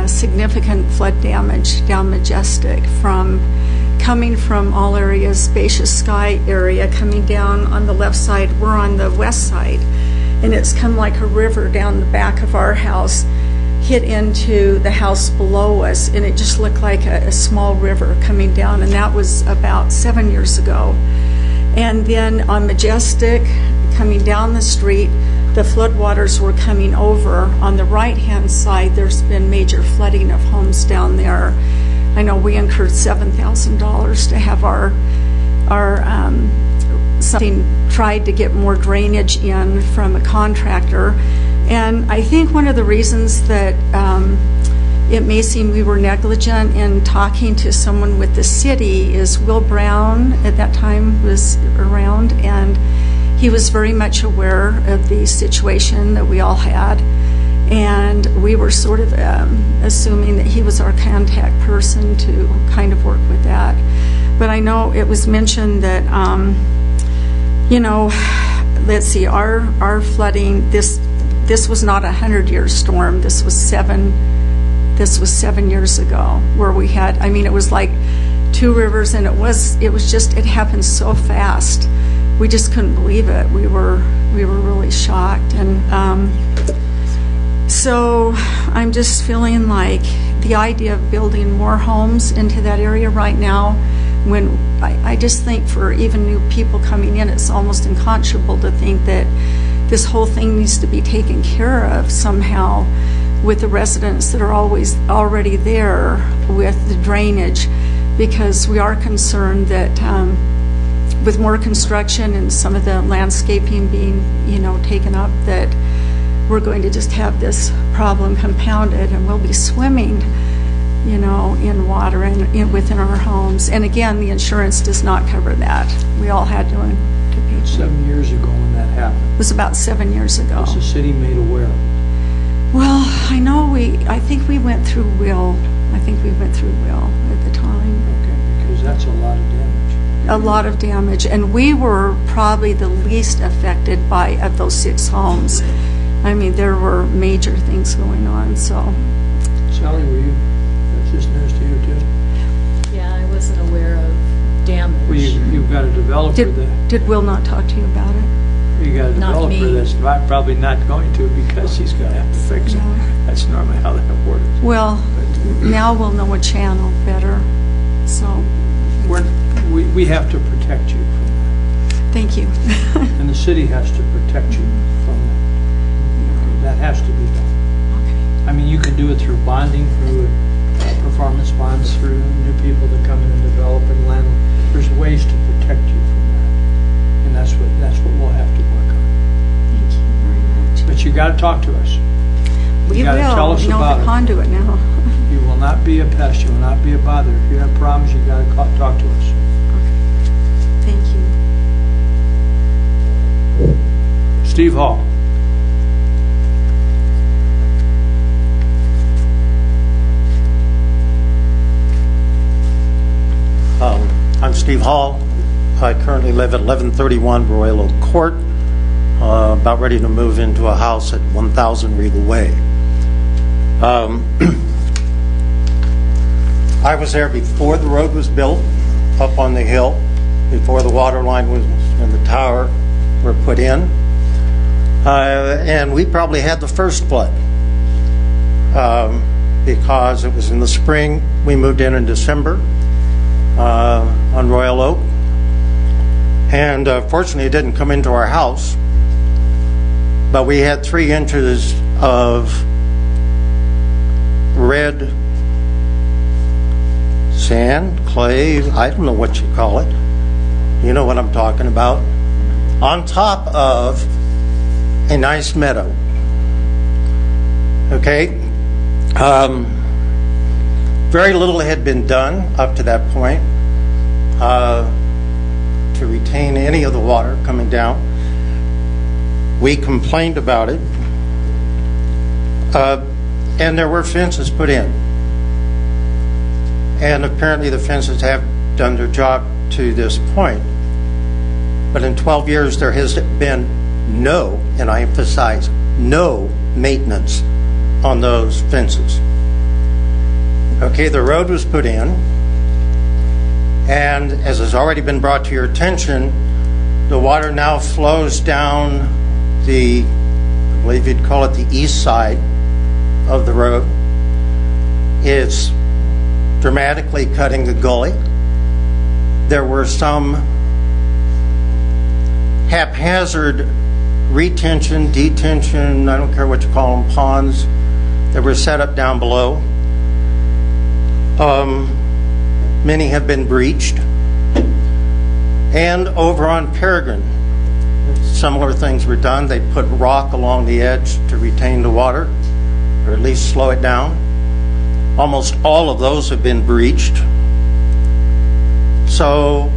significant flood damage down Majestic, from coming from all areas, Spacious Sky area, coming down on the left side. We're on the west side, and it's come like a river down the back of our house. hit into the house below us, and it just looked like a small river coming down, and that was about 7 years ago. And then on Majestic, coming down the street, the floodwaters were coming over. On the right-hand side, there's been major flooding of homes down there. I know we incurred $7,000 to have our something tried to get more drainage in from a contractor. And I think one of the reasons that it may seem we were negligent in talking to someone with the city is Will Brown at that time was around, and he was very much aware of the situation that we all had. And we were sort of assuming that he was our contact person to kind of work with that. But I know it was mentioned that, let's see, our flooding, this was not a 100-year storm. This was 7 years ago, where we had, it was like 2 rivers, and it happened so fast. We just couldn't believe it. We were really shocked. And so I'm just feeling like the idea of building more homes into that area right now, when I just think for even new people coming in, it's almost unconscionable to think that this whole thing needs to be taken care of somehow with the residents that are already there with the drainage, because we are concerned that with more construction and some of the landscaping being, taken up, that we're going to just have this problem compounded, and we'll be swimming, in water and within our homes. And again, the insurance does not cover that. We all had to pay. 7 years ago when that happened. It was about 7 years ago. Was the city made aware? Well, I think we went through Will. at the time. Okay, because that's a lot of damage. A lot of damage, and we were probably the least affected of those 6 homes. There were major things going on, so. Sally, that's just news to you too? Yeah, I wasn't aware of damage. Well, you've got a developer that... Did Will not talk to you about it? You got a Not developer me. that's probably not going to, because he's going to have to fix it. No. That's normally how that works. Well, now we'll know a channel better, so, We have to protect you from that, thank you. and the city has to protect you from that. That has to be done. Okay. You can do it through bonding, through performance bonds, through new people that come in and develop and land. There's ways to protect you from that, and that's what we'll have to work on. Thank you very much. But you got to talk to us. We gotta will. tell us We know about the it. conduit now. You will not be a pest. You will not be a bother. If you have problems, you got to talk to us. Thank you. Steve Hall. I'm Steve Hall. I currently live at 1131 Royal Oak Court, about ready to move into a house at 1000 Regal Way. I was there before the road was built, up on the hill, before the water line was and the tower were put in. And we probably had the first flood, because it was in the spring. We moved in December on Royal Oak. And fortunately, it didn't come into our house. But we had 3 inches of red sand, clay, I don't know what you call it. You know what I'm talking about. On top of a nice meadow. Okay? Very little had been done up to that point to retain any of the water coming down. We complained about it, and there were fences put in. And apparently the fences have done their job to this point. But in 12 years, there has been no, and I emphasize, no maintenance on those fences. Okay, the road was put in, and as has already been brought to your attention, the water now flows down the, I believe you'd call it the east side of the road. It's dramatically cutting the gully. There were some haphazard retention, detention, I don't care what you call them, ponds that were set up down below. Many have been breached. And over on Peregrine, similar things were done. They put rock along the edge to retain the water, or at least slow it down. Almost all of those have been breached. So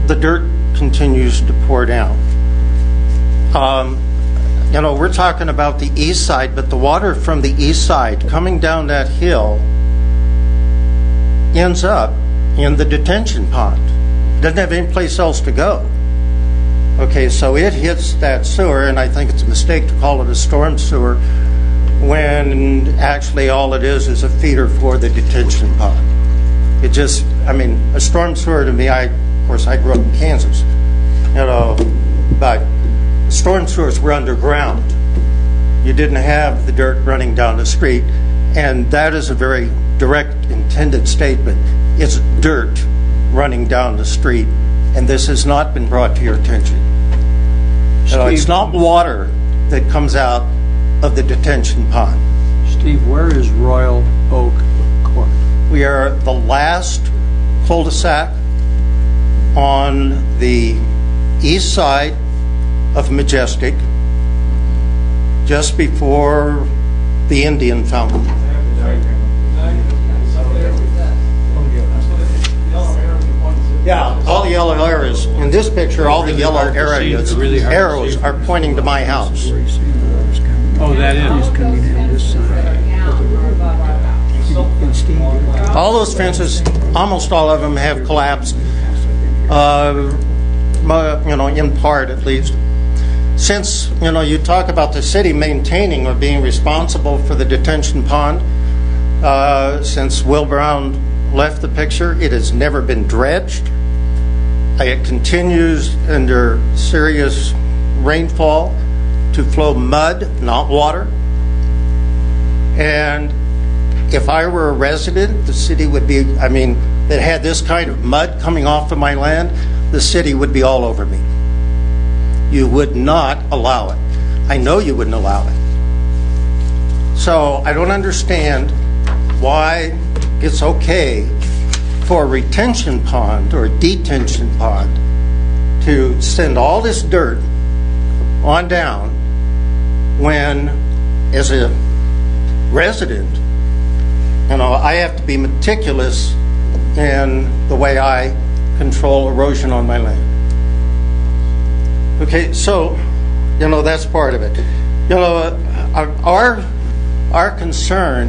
the dirt continues to pour down. We're talking about the east side, but the water from the east side coming down that hill ends up in the detention pond. Doesn't have any place else to go. Okay, so it hits that sewer, and I think it's a mistake to call it a storm sewer when actually all it is a feeder for the detention pond. It just, a storm sewer to me, of course I grew up in Kansas, but storm sewers were underground. You didn't have the dirt running down the street, and that is a very direct intended statement. It's dirt running down the street, and this has not been brought to your attention. It's not water that comes out of the detention pond. Steve, where is Royal Oak Court? We are the last cul-de-sac on the east side of Majestic, just before the Indian Fountain. Yeah, all the yellow areas. In this picture, all the yellow areas, arrows are pointing to my house. Oh, that is. All those fences, almost all of them have collapsed, in part at least. Since, you talk about the city maintaining or being responsible for the detention pond, since Will Brown left the picture, it has never been dredged. It continues under serious rainfall to flow mud, not water. And if I were a resident, the city would be, that had this kind of mud coming off of my land, the city would be all over me. You would not allow it. I know you wouldn't allow it. So I don't understand why it's okay for a retention pond or a detention pond to send all this dirt on down when, as a resident, I have to be meticulous in the way I control erosion on my land. Okay, so, that's part of it. Our concern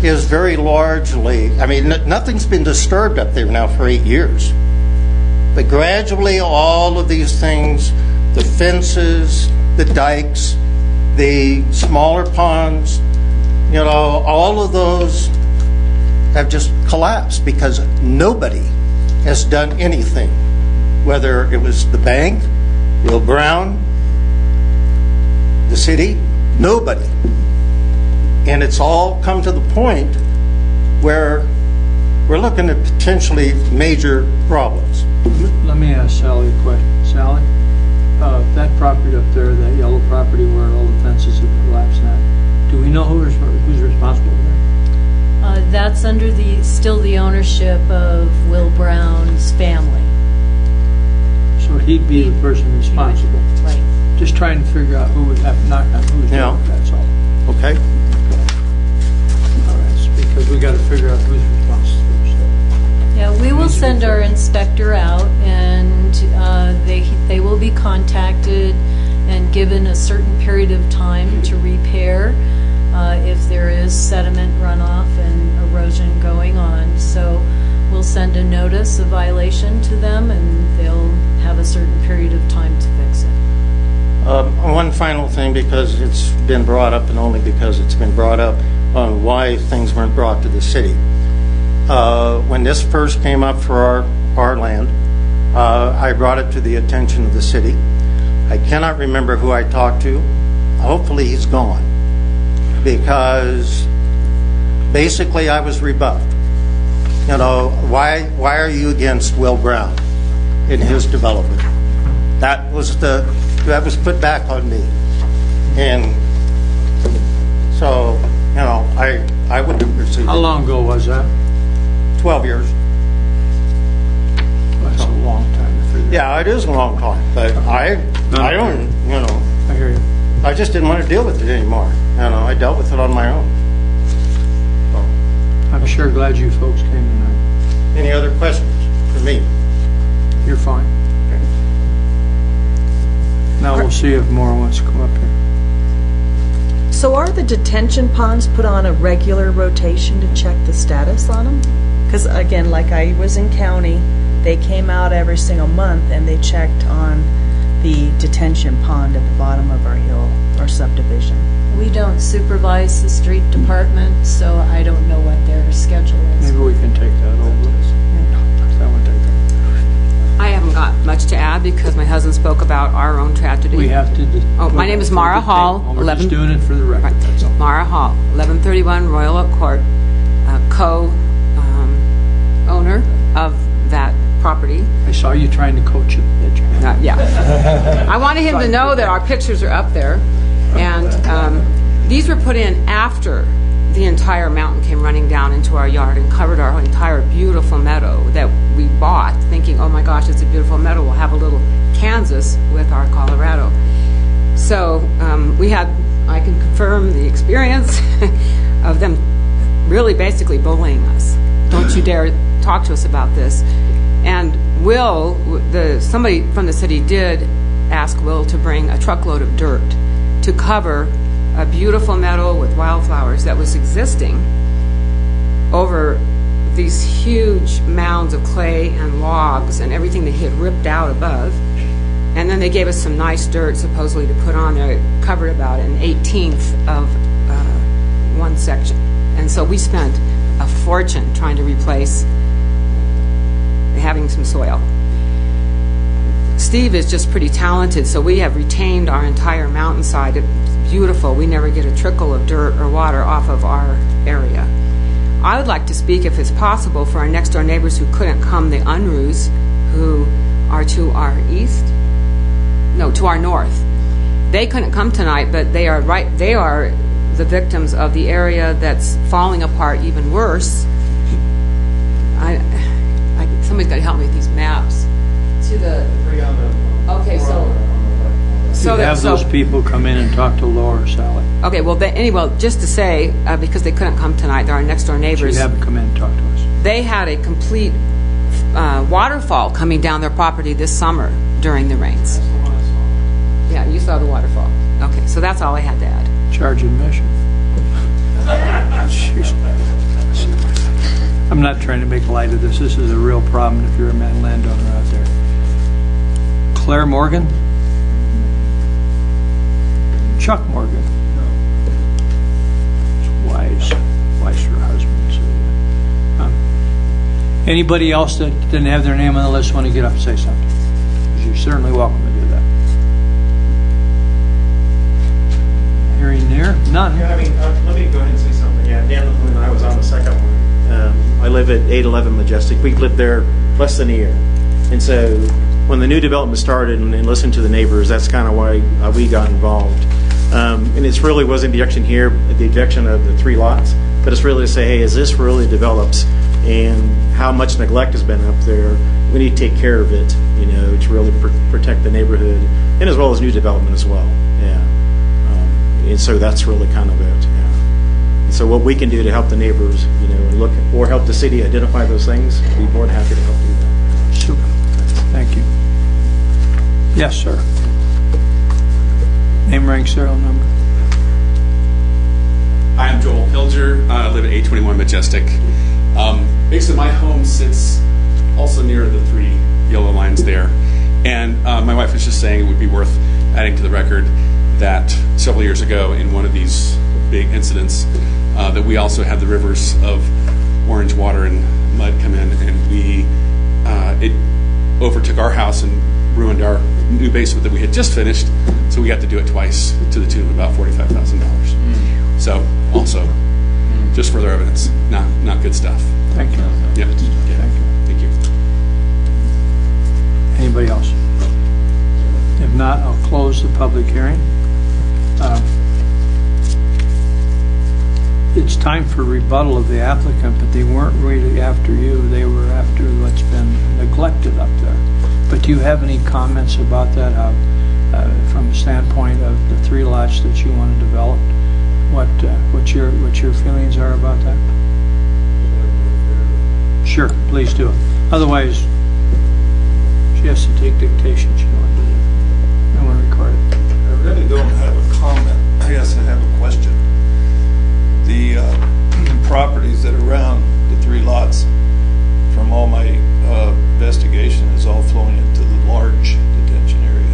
is very largely, nothing's been disturbed up there now for 8 years. But gradually all of these things, the fences, the dikes, the smaller ponds, all of those have just collapsed because nobody has done anything. Whether it was the bank, Will Brown, the city, nobody. And it's all come to the point where we're looking at potentially major problems. Let me ask Sally a question. Sally, that property up there, that yellow property where all the fences have collapsed now, do we know who's responsible for that? That's under still the ownership of Will Brown's family. So he'd be the person responsible. Right. Just trying to figure out who would have to knock on who's door, that's all. Okay. All right, because we got to figure out who's responsible. Yeah, we will send our inspector out, and they will be contacted and given a certain period of time to repair if there is sediment runoff and erosion going on. So we'll send a notice of violation to them, and they'll have a certain period of time to fix it. One final thing, because it's been brought up, and only because it's been brought up, on why things weren't brought to the city. When this first came up for our land, I brought it to the attention of the city. I cannot remember who I talked to. Hopefully he's gone, because basically I was rebuffed. You know, why are you against Will Brown in his development? That was put back on me. And so, you know, I wouldn't have pursued How it. long ago was that? 12 years. That's a long time to figure. Yeah, it is a long time, but I don't, you know, I hear you. I just didn't want to deal with it anymore. You know, I dealt with it on my own. I'm sure glad you folks came tonight. Any other questions for me? You're fine. Now we'll see if more wants to come up here. So are the detention ponds put on a regular rotation to check the status on them? Because again, like I was in county, they came out every single month and they checked on the detention pond at the bottom of our hill or subdivision. We don't supervise the street department, so I don't know what their schedule is. Maybe we can take that over. That would take it. I haven't got much to add because my husband spoke about our own tragedy. We have to. Oh, my name is Mara Hall. We're just doing it for the record. Right. That's all. Mara Hall, 1131 Royal Oak Court, co-owner of that property. I saw you trying to coach him. Yeah. I wanted him to know that our pictures are up there. And these were put in after the entire mountain came running down into our yard and covered our entire beautiful meadow that we bought, thinking, oh my gosh, it's a beautiful meadow. We'll have a little Kansas with our Colorado. So I can confirm the experience of them really basically bullying us. Don't you dare talk to us about this. And Will, somebody from the city did ask Will to bring a truckload of dirt to cover a beautiful meadow with wildflowers that was existing over these huge mounds of clay and logs and everything that he had ripped out above. And then they gave us some nice dirt supposedly to put on there. It covered about an 1/18 of one section. And so we spent a fortune trying to replace having some soil. Steve is just pretty talented, so we have retained our entire mountainside. It's beautiful. We never get a trickle of dirt or water off of our area. I would like to speak, if it's possible, for our next door neighbors who couldn't come, the Unruhs, who are to our east, no, to our north. They couldn't come tonight, but they are the victims of the area that's falling apart even worse. Somebody's got to help me with these maps. To the okay, so have those people come in and talk to Laura, Sally. Okay, well, anyway, just to say, because they couldn't come tonight, they're our next door neighbors. You have them come in and talk to us. They had a complete waterfall coming down their property this summer during the rains. Yeah, you saw the waterfall. Okay, so that's all I had to add. Charge admission. I'm not trying to make light of this. This is a real problem if you're a landowner out there. Claire Morgan? Chuck Morgan? It's wise her husband. So, anybody else that didn't have their name on the list want to get up and say something? You're certainly welcome to do that. Hearing there? None. Yeah, let me go ahead and say something. Yeah, Dan and I was on the second one. I live at 811 Majestic. We lived there less than a year. And so when the new development started and listened to the neighbors, that's kind of why we got involved. And it really wasn't the objection here, the objection of the 3 lots, but it's really to say, hey, as this really develops and how much neglect has been up there, we need to take care of it, to really protect the neighborhood and as well as new development as well. Yeah. And so that's really kind of it. Yeah. And so what we can do to help the neighbors, and look or help the city identify those things, we'd be more than happy to help do that. Super. Thank you. Yes, sir. Name, rank, serial number. Hi, I'm Joel Pilger. I live at 821 Majestic. Basically, my home sits also near the 3 yellow lines there. And my wife was just saying it would be worth adding to the record that several years ago in one of these big incidents that we also had the rivers of orange water and mud come in, and it overtook our house and ruined our new basement that we had just finished, so we got to do it twice to the tune of about $45,000. So also just further evidence, not good stuff. Thank you. Yeah. Thank you. Anybody else? If not, I'll close the public hearing. It's time for rebuttal of the applicant, but they weren't really after you. They were after what's been neglected up there. But do you have any comments about that, from the standpoint of the 3 lots that you want to develop? What your feelings are about that? Sure, please do. Otherwise, she has to take dictation. She don't want to do it. I want to record it. I really don't have a comment. I guess I have a question. The properties that are around the 3 lots, from all my investigation, is all flowing into the large detention area.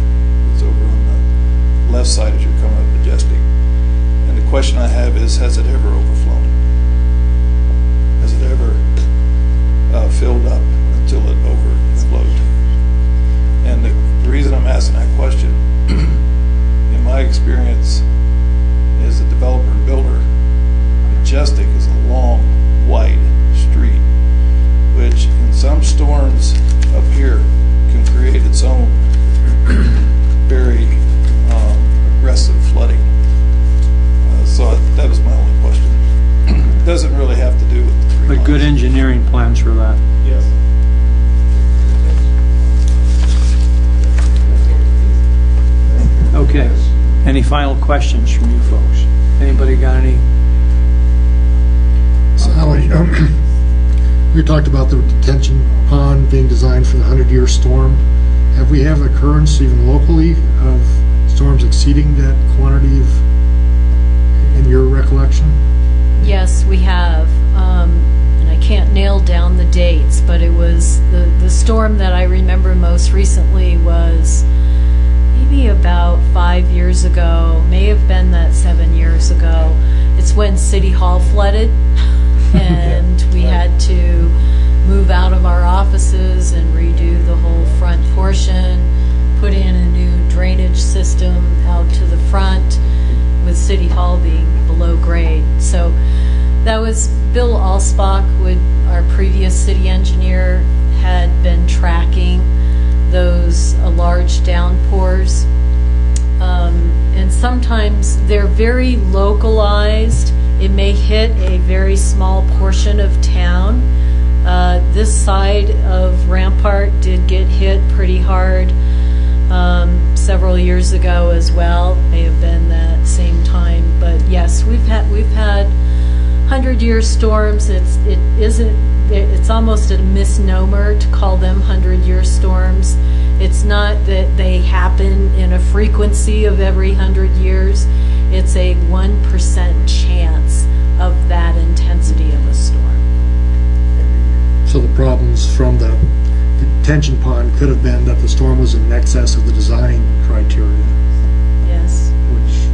It's over on the left side as you're coming up Majestic. And the question I have is, has it ever overflown? Has it ever filled up until it overflowed? And the reason I'm asking that question, in my experience as a developer and builder, Majestic is a long, wide street, which in some storms up here can create its own very aggressive flooding. So that was my only question. It doesn't really have to do with the 3 But lots. good engineering plans for that. Yes. Okay. Any final questions from you folks? Anybody got any? We talked about the detention pond being designed for the 100-year storm. Have we had occurrence even locally of storms exceeding that quantity in your recollection? Yes, we have. And I can't nail down the dates, but it was the storm that I remember most recently was maybe about 5 years ago, may have been that 7 years ago. It's when City Hall flooded, and we had to move out of our offices and redo the whole front portion, put in a new drainage system out to the front, with City Hall being below grade. So that was Bill Alsbach, our previous city engineer, had been tracking those large downpours. And sometimes they're very localized. It may hit a very small portion of town. This side of Rampart did get hit pretty hard several years ago as well. May have been that same time, but yes, we've had 100-year storms. It's almost a misnomer to call them 100-year storms. It's not that they happen in a frequency of every 100 years. It's a 1% chance of that intensity of a storm. So the problems from the detention pond could have been that the storm was in excess of the design criteria. Yes. Which,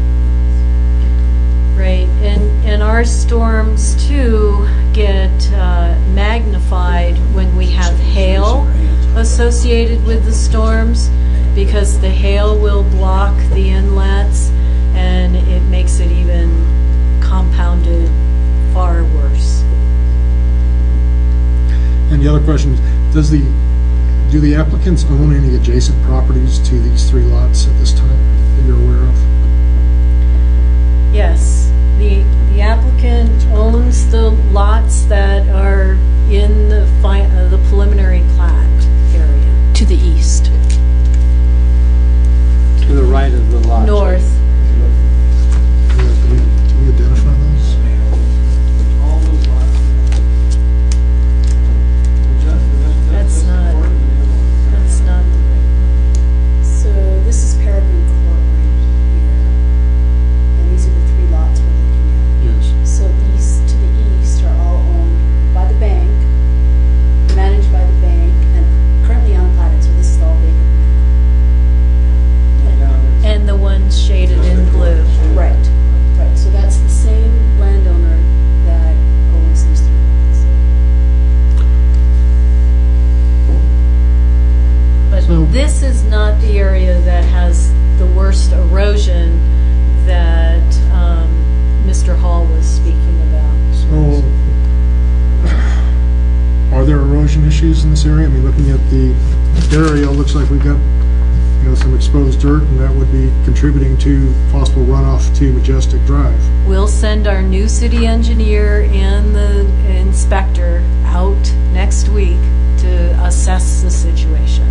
right, and our storms too get magnified when we have hail associated with the storms, because the hail will block the inlets and it makes it even compounded far worse. and the other question is, do the applicants own any adjacent properties to these 3 lots at this time that you're aware of? Yes, the applicant owns the lots that are in the preliminary plat area. To the east. To the right of the lot. North. Can we identify those? That's not the right one. So this is Peregrine Court right here. And these are the 3 lots we're looking at. Yes. So these to the east are all owned by the bank, managed by the bank, and currently unplatted, so this is all vacant land. And the ones shaded in blue. Right, right. So that's the same landowner that owns these 3 lots. But this is not the area that has the worst erosion that Mr. Hall was speaking about. So So, are there erosion issues in this area? I mean, looking at the area, looks like we've got, some exposed dirt, and that would be contributing to possible runoff to Majestic Drive. We'll send our new city engineer and the inspector out next week to assess the situation.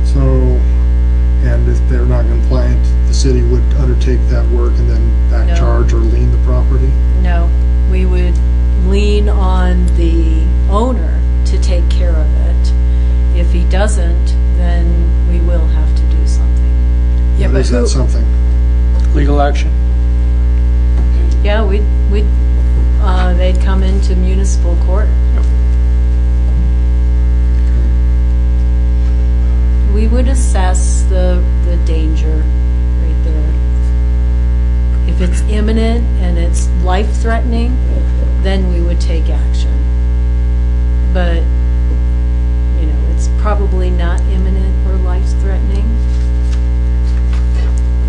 So, and if they're not compliant, the city would undertake that work and then back No. charge or lien the property? No, we would lean on the owner to take care of it. If he doesn't, then we will have to do something. Yeah, Or but is who, that something? Legal action? Yeah, they'd come into municipal court. We would assess the danger right there. If it's imminent and it's life-threatening, then we would take action. But, it's probably not imminent or life-threatening.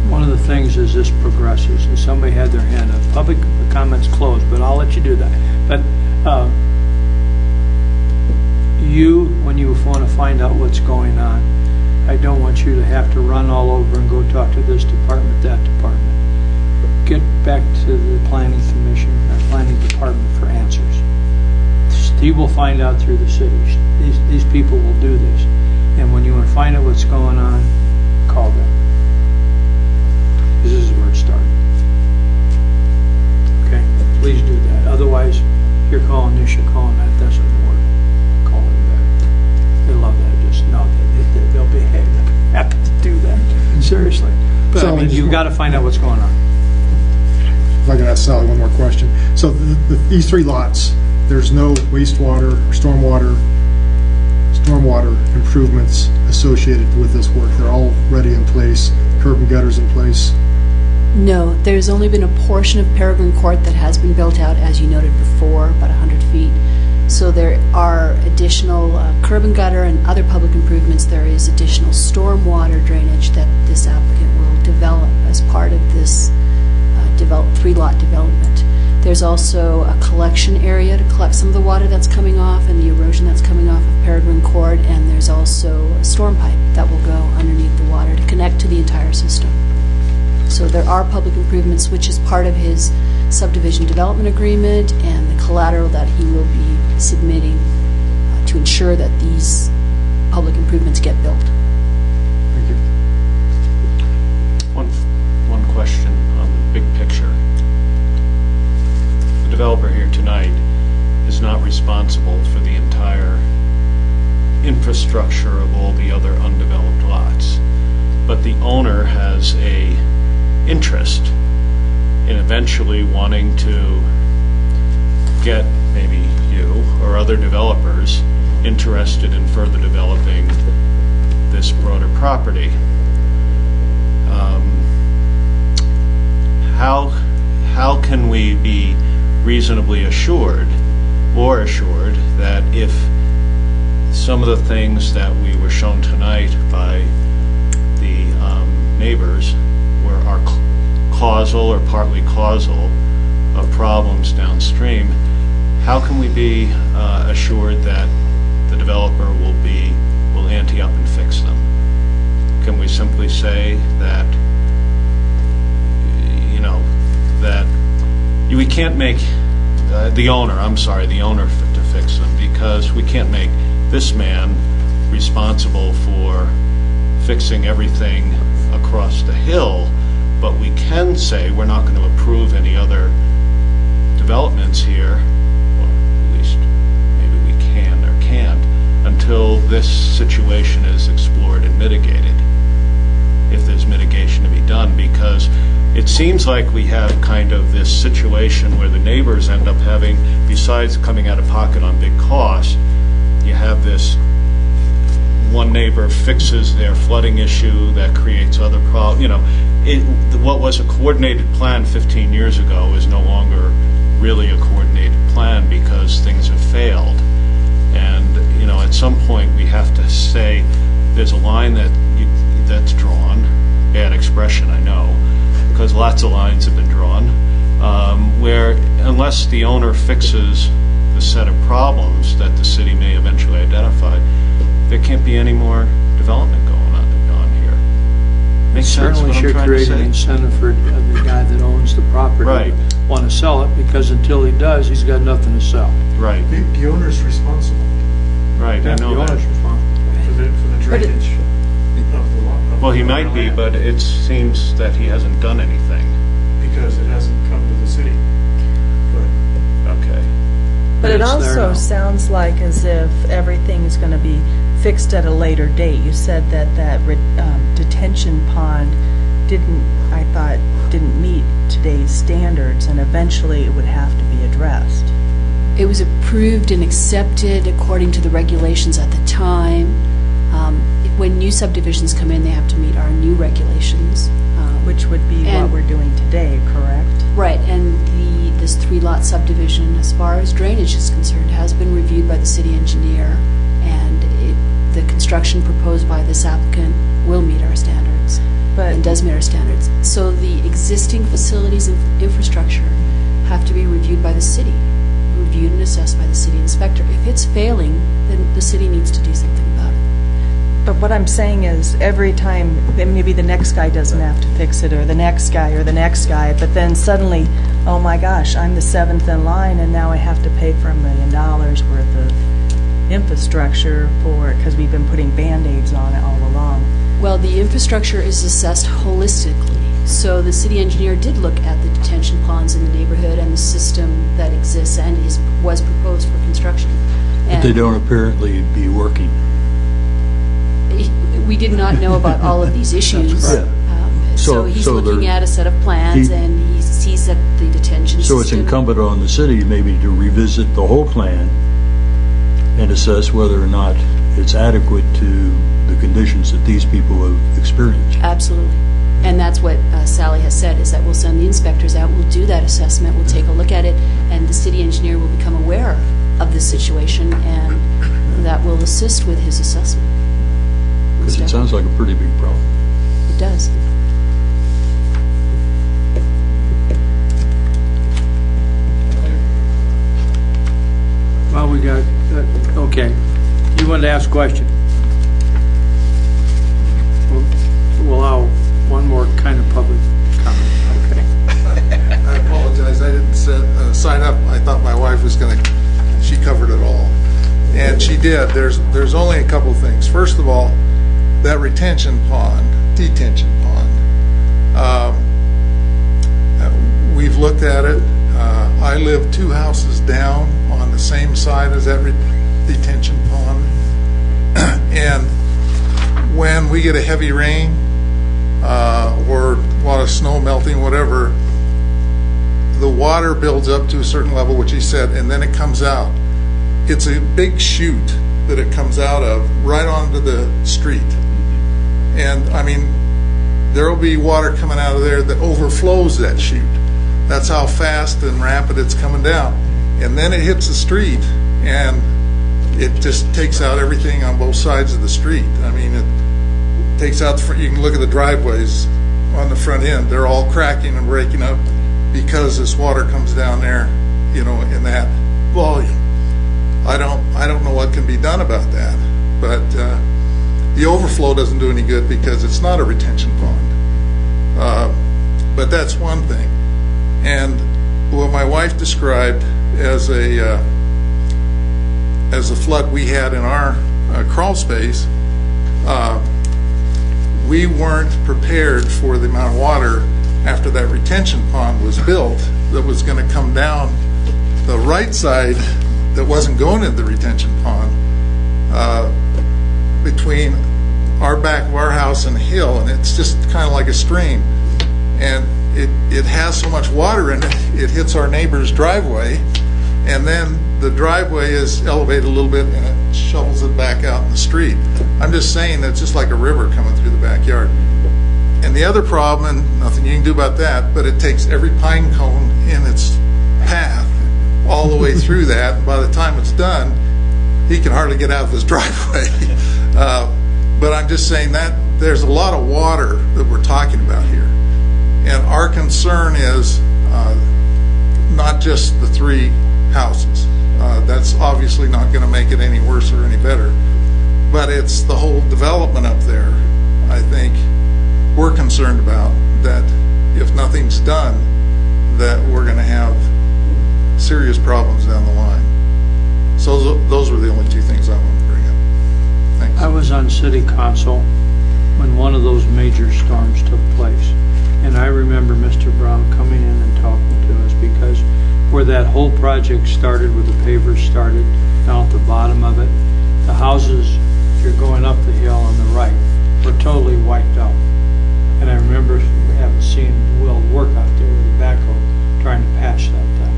One of the things as this progresses, and somebody had their hand up, public comments closed, but I'll let you do that. But when you want to find out what's going on, I don't want you to have to run all over and go talk to this department, that department. Get back to the planning commission, or planning department for answers. Steve will find out through the cities. These people will do this. And when you want to find out what's going on, call them. This is where it started. Okay? Please do that. Otherwise, you're calling this, you're calling that. That doesn't work. Call them back. They love that. Just know that they'll be happy to do that. Seriously. But So you've got to find out what's going on. If I could ask Sally one more question. So these 3 lots, there's no wastewater or stormwater improvements associated with this work. They're already in place, curb and gutters in place. No, there's only been a portion of Peregrine Court that has been built out, as you noted before, about 100 feet. So there are additional curb and gutter and other public improvements. There is additional stormwater drainage that this applicant will develop as part of this 3-lot development. There's also a collection area to collect some of the water that's coming off and the erosion that's coming off of Peregrine Court, and there's also a storm pipe that will go underneath the water to connect to the entire system. So there are public improvements, which is part of his subdivision development agreement and the collateral that he will be submitting to ensure that these public improvements get built. Thank you. One question on the big picture. The developer here tonight is not responsible for the entire infrastructure of all the other undeveloped lots, but the owner has a interest in eventually wanting to get maybe you or other developers interested in further developing this broader property. How can we be reasonably assured that if some of the things that we were shown tonight by the neighbors are causal or partly causal of problems downstream, how can we be assured that the developer will ante up and fix them? Can we simply say that that we can't make the owner to fix them, because we can't make this man responsible for fixing everything across the hill, but we can say we're not going to approve any other developments here, or at least maybe we can or can't, until this situation is explored and mitigated, if there's mitigation to be done, because it seems like we have kind of this situation where the neighbors end up having, besides coming out of pocket on big costs, you have this one neighbor fixes their flooding issue that creates other problems. What was a coordinated plan 15 years ago is no longer really a coordinated plan because things have failed. And at some point we have to say there's a line that's drawn. Bad expression, I know, because lots of lines have been drawn. where unless the owner fixes the set of problems that the city may eventually identify, there can't be any more development going on here. Makes sense Certainly what I'm should trying to create an say? incentive for the guy that owns the property Right. to want to sell it, because until he does, he's got nothing to sell. Right, The owner's responsible right, I know The that. owner's responsible. for the drainage of the lot. of Well, he the might be, land, but it seems that he hasn't done anything. Because it hasn't come to the city. But Okay. But it It's there now. also sounds like as if everything's going to be fixed at a later date. You said that detention pond didn't meet today's standards, and eventually it would have to be addressed. It was approved and accepted according to the regulations at the time. When new subdivisions come in, they have to meet our new regulations. Which would be what And- we're doing today, correct? Right, and this three-lot subdivision, as far as drainage is concerned, has been reviewed by the city engineer, and the construction proposed by this applicant will meet our standards, and does meet our standards. So the existing facilities and infrastructure have to be reviewed by the city, reviewed and assessed by the city inspector. If it's failing, then the city needs to do something about it. But what I'm saying is, every time, then maybe the next guy doesn't have to fix it, or the next guy, but then suddenly, oh my gosh, I'm the seventh in line, and now I have to pay for $1 million worth of infrastructure because we've been putting Band-Aids on it all along. Well, the infrastructure is assessed holistically. So the city engineer did look at the detention ponds in the neighborhood and the system that exists and was proposed for construction. But they don't apparently be working. We did not know about all of these issues. That's right. So he's so looking they're- at a set of plans, he- and he sees that the detention So system... it's incumbent on the city maybe to revisit the whole plan and assess whether or not it's adequate to the conditions that these people have experienced. Absolutely. And that's what Sally has said, is that we'll send the inspectors out, we'll do that assessment, we'll take a look at it, and the city engineer will become aware of the situation, and that will assist with his assessment. Because it sounds like a pretty big problem. It does. Well, we got, okay. You wanted to ask a question? We'll allow one more kind of public comment, okay? I apologize, I didn't sign up. I thought my wife was going to, she covered it all. And she did. There's only a couple things. First of all, that detention pond, we've looked at it. I live 2 houses down on the same side as that detention pond. And when we get a heavy rain or a lot of snow melting, whatever, the water builds up to a certain level, which he said, and then it comes out. It's a big chute that it comes out of right onto the street. And I mean, there will be water coming out of there that overflows that chute. That's how fast and rapid it's coming down. And then it hits the street, and it just takes out everything on both sides of the street. I mean, it takes out the front. You can look at the driveways on the front end. They're all cracking and breaking up because this water comes down there, you know, in that volume. I don't know what can be done about that, but the overflow doesn't do any good because it's not a retention pond. But that's one thing. And what my wife described as a flood we had in our crawl space, we weren't prepared for the amount of water after that retention pond was built that was going to come down the right side that wasn't going into the retention pond between our back of our house and the hill, and it's just kind of like a stream. And it has so much water in it, it hits our neighbor's driveway, and then the driveway is elevated a little bit and it shovels it back out in the street. I'm just saying that's just like a river coming through the backyard. And the other problem, and nothing you can do about that, but it takes every pine cone in its path all the way through that, and by the time it's done, he can hardly get out of his driveway. But I'm just saying that there's a lot of water that we're talking about here. And our concern is not just the 3 houses. That's obviously not going to make it any worse or any better. But it's the whole development up there, I think, we're concerned about, that if nothing's done, that we're going to have serious problems down the line. So those were the only 2 things I want to bring up. Thanks. I was on city council when one of those major storms took place. And I remember Mr. Brown coming in and talking to us, because where that whole project started, where the pavers started, down at the bottom of it, the houses, if you're going up the hill on the right, were totally wiped out. And I remember having seen Will work out there with a backhoe trying to patch that thing.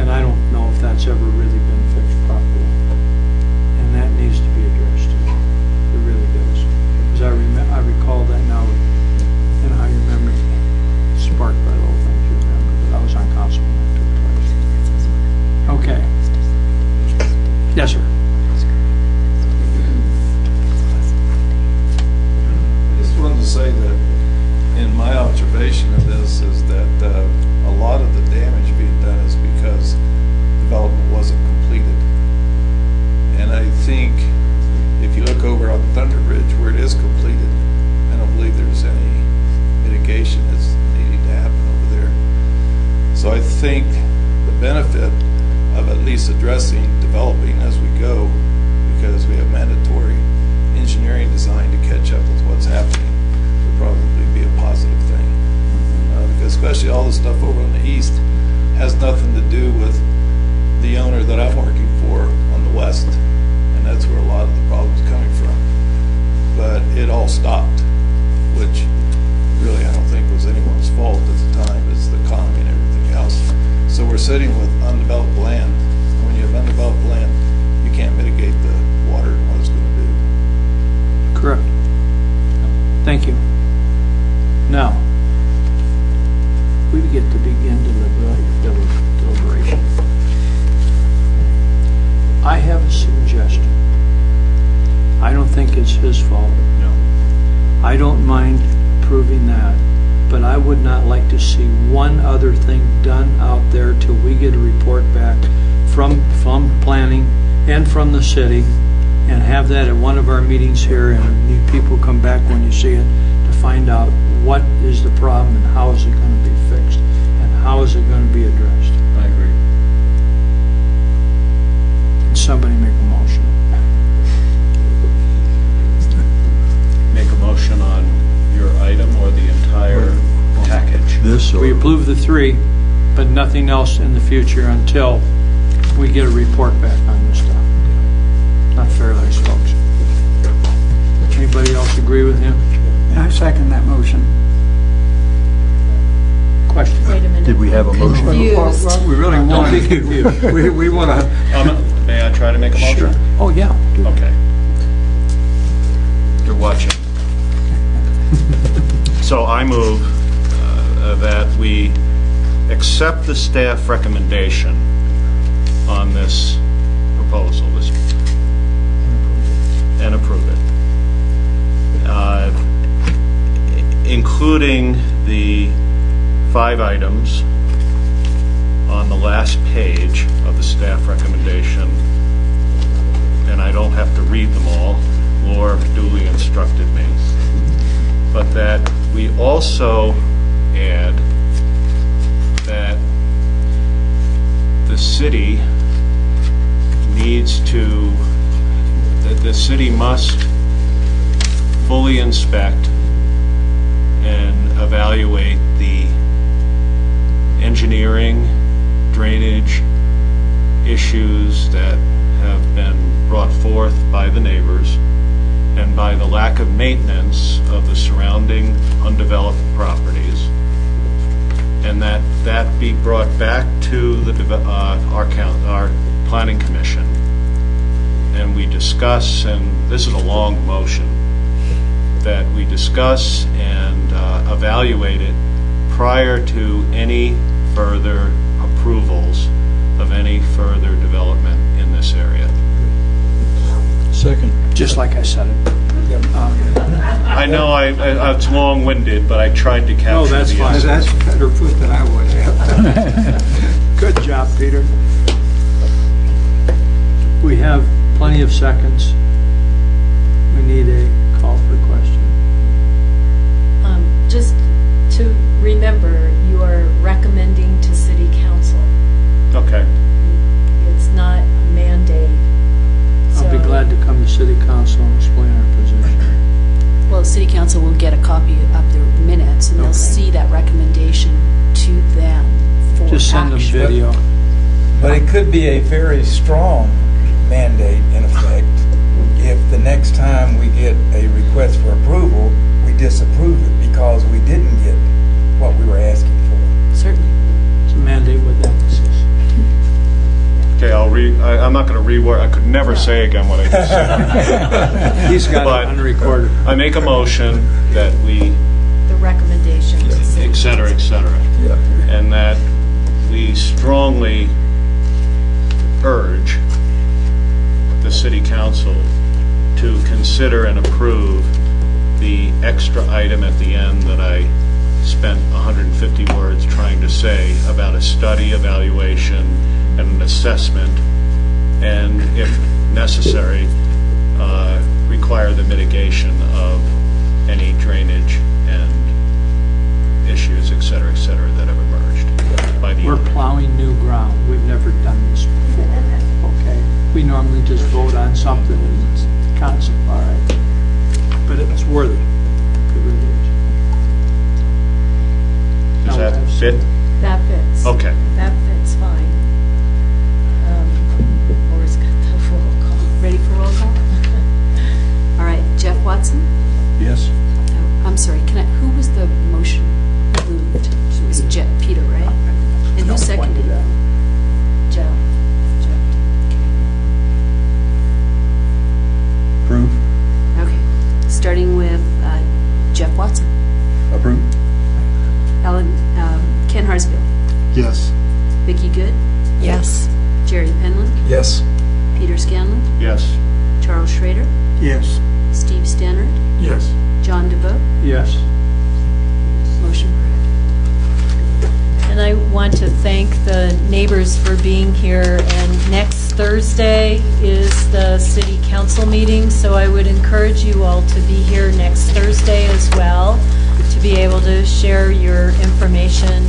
And I don't know if that's ever really been fixed properly. And that needs to be addressed too. It really does. Because I recall that now, and I remember sparked by the whole thing. You remember that I was on council when that took place. Okay. Yes, sir. I just wanted to say that in my observation of this is that a lot of the damage being done is because development wasn't completed. And I think if you look over on Thunder Ridge where it is completed, I don't believe there's any mitigation that's needing to happen over there. So I think the benefit of at least addressing developing as we go, because we have mandatory engineering design to catch up with what's happening, would probably be a positive thing. Because especially all the stuff over on the east has nothing to do with the owner that I'm working for on the west, and that's where a lot of the problems are coming from. But it all stopped, which really I don't think was anyone's fault at the time. It's the economy and everything else. So we're sitting with undeveloped land. And when you have undeveloped land, you can't mitigate the water and what it's going to do. Correct. Thank you. Now, we get to begin deliberation. I have a suggestion. I don't think it's his fault. No. I don't mind approving that, but I would not like to see one other thing done out there till we get a report back from planning and from the city, and have that at one of our meetings here, and you people come back when you see it to find out what is the problem and how is it going to be fixed and how is it going to be addressed. I agree. Can somebody make a motion? Make a motion on your item or the entire package? This or... We approve the 3, but nothing else in the future until we get a report back on this stuff. Not fair, those folks. Anybody else agree with him? I second that motion. Question? Wait a minute. Did we have a motion? Confused. Well, we really want to be confused. We want to. May I try to make a motion? Sure. Oh, yeah. Okay. You're watching. So I move that we accept the staff recommendation on this proposal and approve it, including the 5 items on the last page of the staff recommendation. And I don't have to read them all. Laura duly instructed me. But that we also add that the city must fully inspect and evaluate the engineering, drainage issues that have been brought forth by the neighbors and by the lack of maintenance of the surrounding undeveloped properties, and that be brought back to the our planning commission, and we discuss, and this is a long motion, that we discuss and evaluate it prior to any further approvals of any further development in this area. Second. Just like I said it. I know it's long-winded, but I tried to capture that's the fine. essence. That's better put than I would have. Good job, Peter. We have plenty of seconds. We need a call for question. Just to remember, you are recommending to City Council. Okay. It's not a mandate. I'll be So- glad to come to City Council and explain our position. Well, City Council will get a copy of the minutes, and they'll Okay. see that recommendation to them for Just send them action. video. But it could be a very strong mandate, in effect, if the next time we get a request for approval, we disapprove it because we didn't get what we were asking for. Certainly. It's a mandate with emphasis. Okay, I'm not going to reword, I could never say again what I just said. He's got But it on record. I make a motion that we, The recommendation to City et cetera, and that we strongly urge the City Council to consider and approve the extra item at the end that I spent 150 words trying to say about a study, evaluation, and an assessment, and if necessary, require the mitigation of any drainage and issues, et cetera, that have emerged by the We're plowing new ground. We've never done this before, okay? We normally just vote on something and it's concept, all right? But it's worthy. It really is. Does Now that we'll have fit? That fits. Okay. That fits fine. Laura's got the roll call. Ready for roll call? All right, Jeff Watson? Yes. Oh, I'm sorry, who was the motion moved? It was Peter, right? And who seconded that? Joe. Approve. Okay, starting with Jeff Watson. Approve. Ken Harsville. Yes. Vicki Good. Yes. Jerry Penland. Yes. Peter Scanlon. Yes. Charles Schrader. Yes. Steve Stannard. Yes. John DeVoe. Yes. Motion approved. And I want to thank the neighbors for being here. And next Thursday is the City Council meeting, so I would encourage you all to be here next Thursday as well, to be able to share your information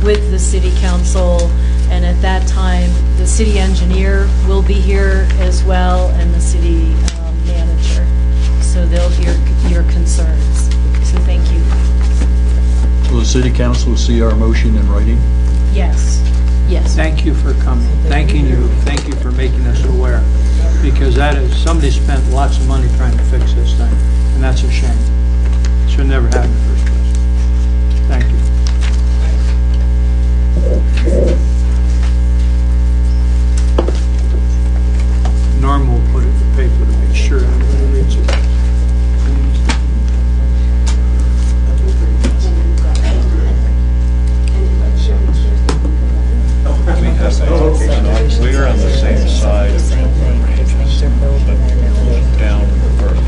with the City Council. And at that time, the city engineer will be here as well, and the city manager. So they'll hear your concerns. So thank you. Will the city council see our motion in writing? Yes. Yes. Thank you for coming. Thank you for making us aware. Because somebody spent lots of money trying to fix this thing, and that's a shame. Should never happen in the first place. Thank you. Norm will put it in the paper to make sure everybody reads it. We're on the same side of the ranges, but down further.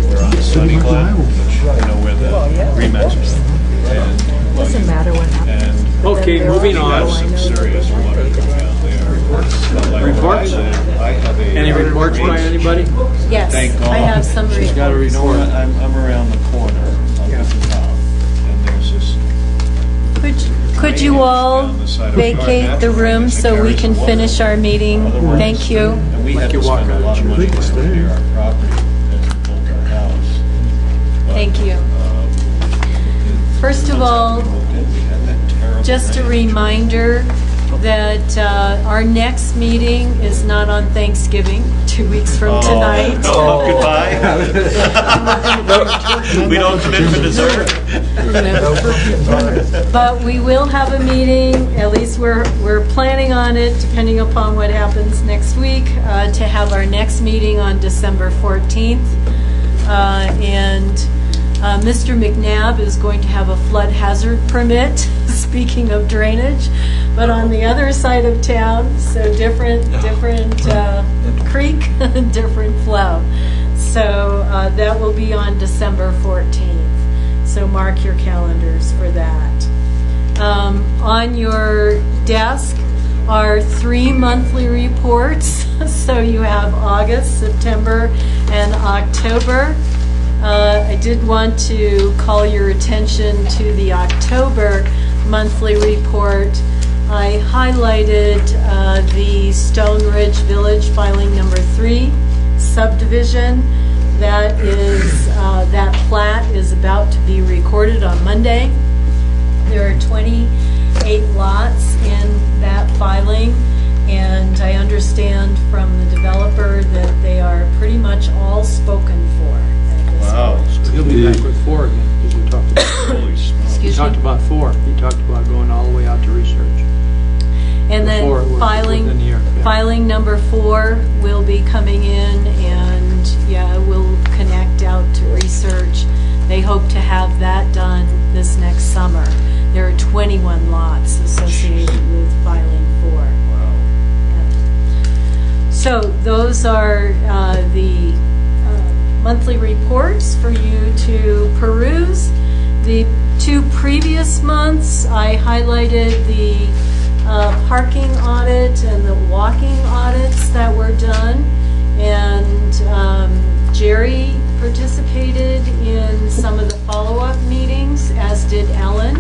We're on Sunny Glen, which you know where the Remex is. Doesn't matter what happens. Okay, moving We on. have some serious water coming out there. Reports? I have a... Any reports by anybody? Yes, Thank God. I have some She's got a reports. report. I'm around the corner of the town, and there's this... Could you all vacate the room so we can finish our meeting? Thank you. And we had to you walk spend a out lot of of money church. to clear our property as we built our house. Thank you. First of all, just a reminder that our next meeting is not on Thanksgiving, 2 weeks from tonight. Oh, goodbye. We don't come in for dessert. But we will have a meeting, at least we're planning on it, depending upon what happens next week, to have our next meeting on December 14th. And Mr. McNabb is going to have a flood hazard permit, speaking of drainage, but on the other side of town, so different creek, different flow. So that will be on December 14th. So mark your calendars for that. On your desk, are 3 monthly reports. So you have August, September, and October. I did want to call your attention to the October monthly report. I highlighted the Stone Ridge Village filing number 3 subdivision. That is, that plat is about to be recorded on Monday. There are 28 lots in that filing, and I understand from the developer that they are pretty much all spoken for at this point. So he'll be back with 4 again, because we talked about Excuse he talked me? about 4. He talked about going all the way out to research. And then Before it was filing, within the year, yeah. filing number 4 will be coming in, and yeah, we'll connect out to research. They hope to have that done this next summer. There are 21 lots associated with filing 4. Yeah. So those are the monthly reports for you to peruse. The 2 previous months, I highlighted the parking audit and the walking audits that were done, and Jerry participated in some of the follow-up meetings, as did Ellen,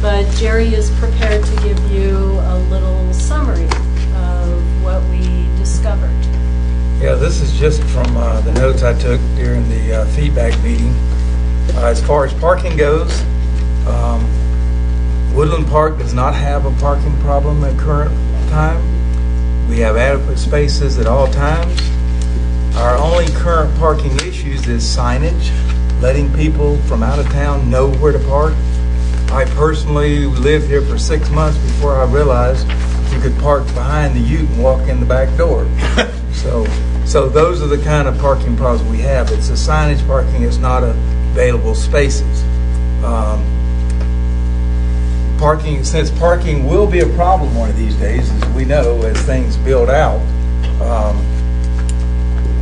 but Jerry is prepared to give you a little summary of what we discovered. Yeah, this is just from the notes I took during the feedback meeting. As far as parking goes, Woodland Park does not have a parking problem at current time. We have adequate spaces at all times. Our only current parking issues is signage, letting people from out of town know where to park. I personally lived here for 6 months before I realized you could park behind the ute and walk in the back door. So those are the kind of parking problems we have. It's the signage parking, it's not available spaces. Since parking will be a problem one of these days, as we know, as things build out,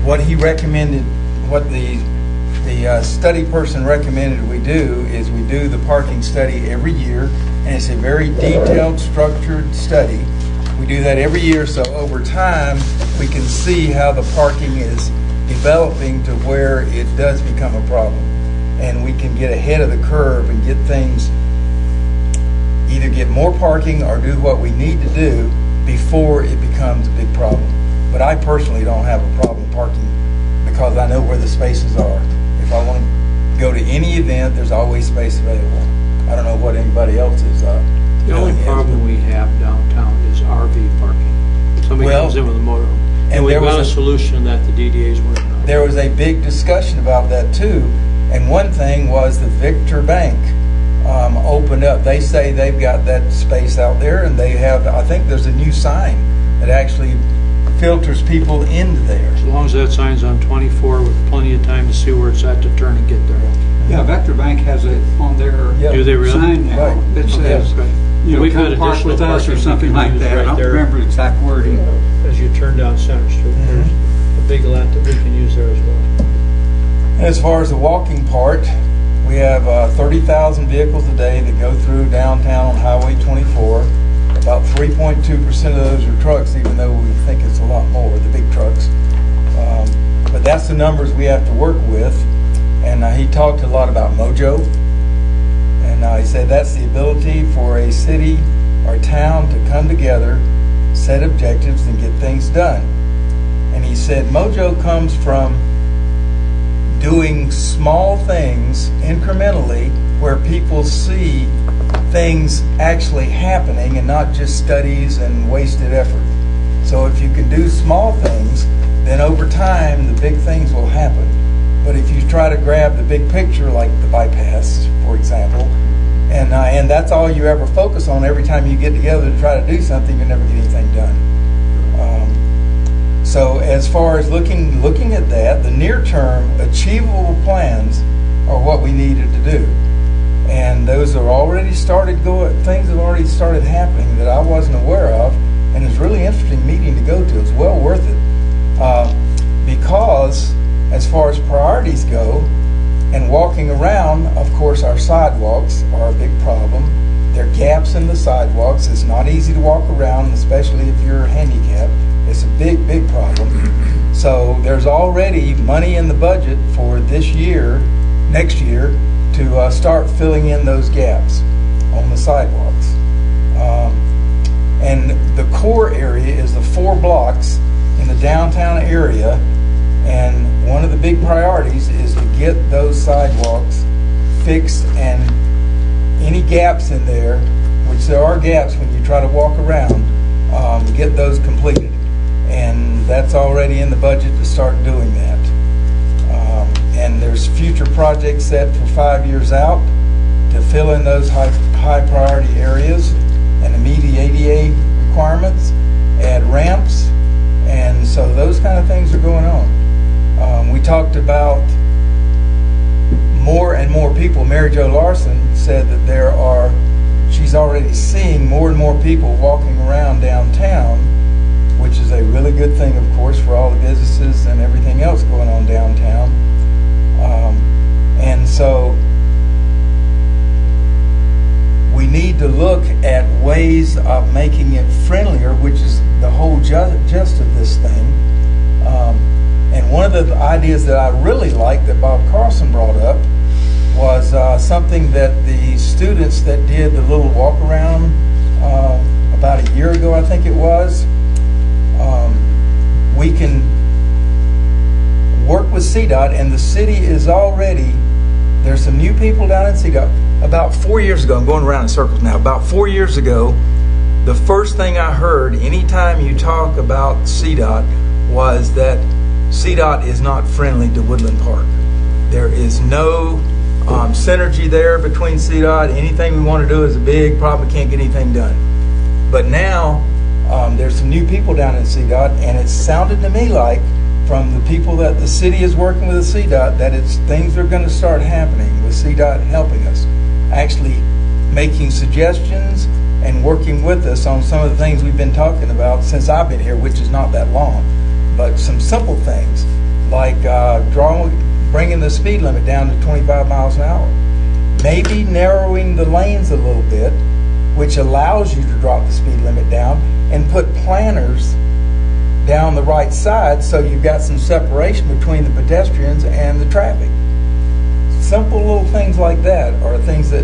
what he recommended, what the study person recommended we do is we do the parking study every year, and it's a very detailed, structured study. We do that every year, so over time we can see how the parking is developing to where it does become a problem, and we can get ahead of the curve and get things, either get more parking or do what we need to do before it becomes a big problem. But I personally don't have a problem parking because I know where the spaces are. If I want to go to any event, there's always space available. I don't know what anybody else is. The only problem we have downtown is RV parking. Somebody comes in with a motorhome. And we've got a solution that the DDA is working on. There was a big discussion about that too. And one thing was the Victor Bank opened up. They say they've got that space out there, and they have, I think there's a new sign that actually filters people into there. As long as that sign's on 24 with plenty of time to see where it's at to turn and get there. Yeah, Vector Bank has it on their Do they really? sign now that says, We've got come park additional with us or parking something we can like use that. right I don't there. remember the exact wording. As you turn down Center Street, there's a big lot that we can use there as well. As far as the walking part, we have 30,000 vehicles a day that go through downtown on Highway 24. About 3.2% of those are trucks, even though we think it's a lot more, the big trucks. But that's the numbers we have to work with. And he talked a lot about Mojo. And he said that's the ability for a city or town to come together, set objectives, and get things done. And he said Mojo comes from doing small things incrementally where people see things actually happening and not just studies and wasted effort. So if you can do small things, then over time the big things will happen. But if you try to grab the big picture, like the bypass, for example, and that's all you ever focus on every time you get together to try to do something, you never get anything done. So as far as looking at that, the near-term achievable plans are what we needed to do. And those are already started going, things have already started happening that I wasn't aware of, and it's a really interesting meeting to go to. It's well worth it. Because as far as priorities go, and walking around, of course, our sidewalks are a big problem. There are gaps in the sidewalks. It's not easy to walk around, especially if you're handicapped. It's a big, big problem. So there's already money in the budget for this year, next year, to start filling in those gaps on the sidewalks. And the core area is the 4 blocks in the downtown area, and one of the big priorities is to get those sidewalks fixed, and any gaps in there, which there are gaps when you try to walk around, get those completed. And that's already in the budget to start doing that. And there's future projects set for 5 years out to fill in those high priority areas and meet the ADA requirements, add ramps, and so those kind of things are going on. We talked about more and more people. Mary Jo Larson said that she's already seeing more and more people walking around downtown, which is a really good thing, of course, for all the businesses and everything else going on downtown. And so we need to look at ways of making it friendlier, which is the whole gist of this thing. And one of the ideas that I really liked that Bob Carlson brought up was something that the students that did the little walk around about a year ago, I think it was, we can work with CDOT, and the city is already, there's some new people down in CDOT. About 4 years ago, I'm going around in circles now, about 4 years ago, the first thing I heard anytime you talk about CDOT was that CDOT is not friendly to Woodland Park. There is no synergy there between CDOT. Anything we want to do is a big problem, we can't get anything done. But now, there's some new people down in CDOT, and it sounded to me like, from the people that the city is working with the CDOT, that things are going to start happening with CDOT helping us, actually making suggestions and working with us on some of the things we've been talking about since I've been here, which is not that long. But some simple things like bringing the speed limit down to 25 miles an hour, maybe narrowing the lanes a little bit, which allows you to drop the speed limit down, and put planters down the right side so you've got some separation between the pedestrians and the traffic. Simple little things like that are things that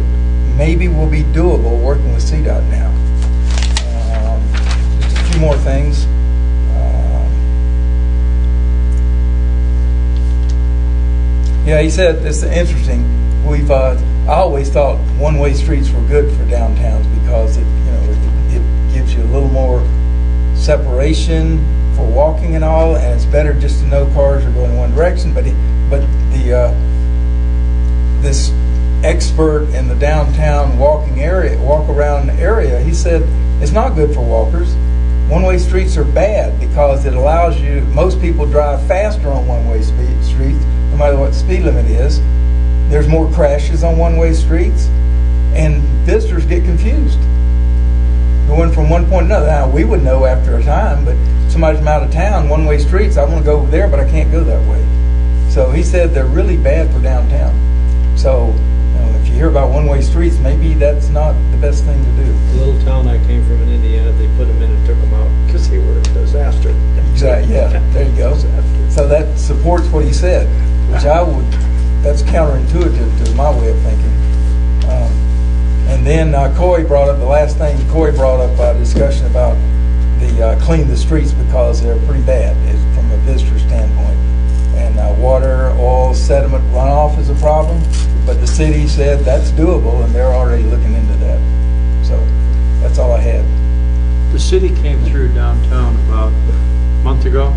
maybe will be doable working with CDOT now. Just a few more things. Yeah, he said, it's interesting, I always thought one-way streets were good for downtowns because it gives you a little more separation for walking and all, and it's better just to know cars are going in one direction. But this expert in the downtown walk around area, he said it's not good for walkers. One-way streets are bad because it allows you. Most people drive faster on one-way streets, no matter what the speed limit is. There's more crashes on one-way streets, and visitors get confused going from one point to another. Now, we would know after a time, but somebody's from out of town, one-way streets, I want to go over there, but I can't go that way. So he said they're really bad for downtown. So if you hear about one-way streets, maybe that's not the best thing to do. The little town I came from in Indiana, they put them in and took them out because they were a disaster. Exactly, yeah, there you go. So that supports what he said, which that's counterintuitive to my way of thinking. And then Coy brought up, the last thing Coy brought up, a discussion about the clean the streets because they're pretty bad from a visitor standpoint. And water, oil, sediment runoff is a problem, but the city said that's doable, and they're already looking into that. So that's all I had. The city came through downtown about a month ago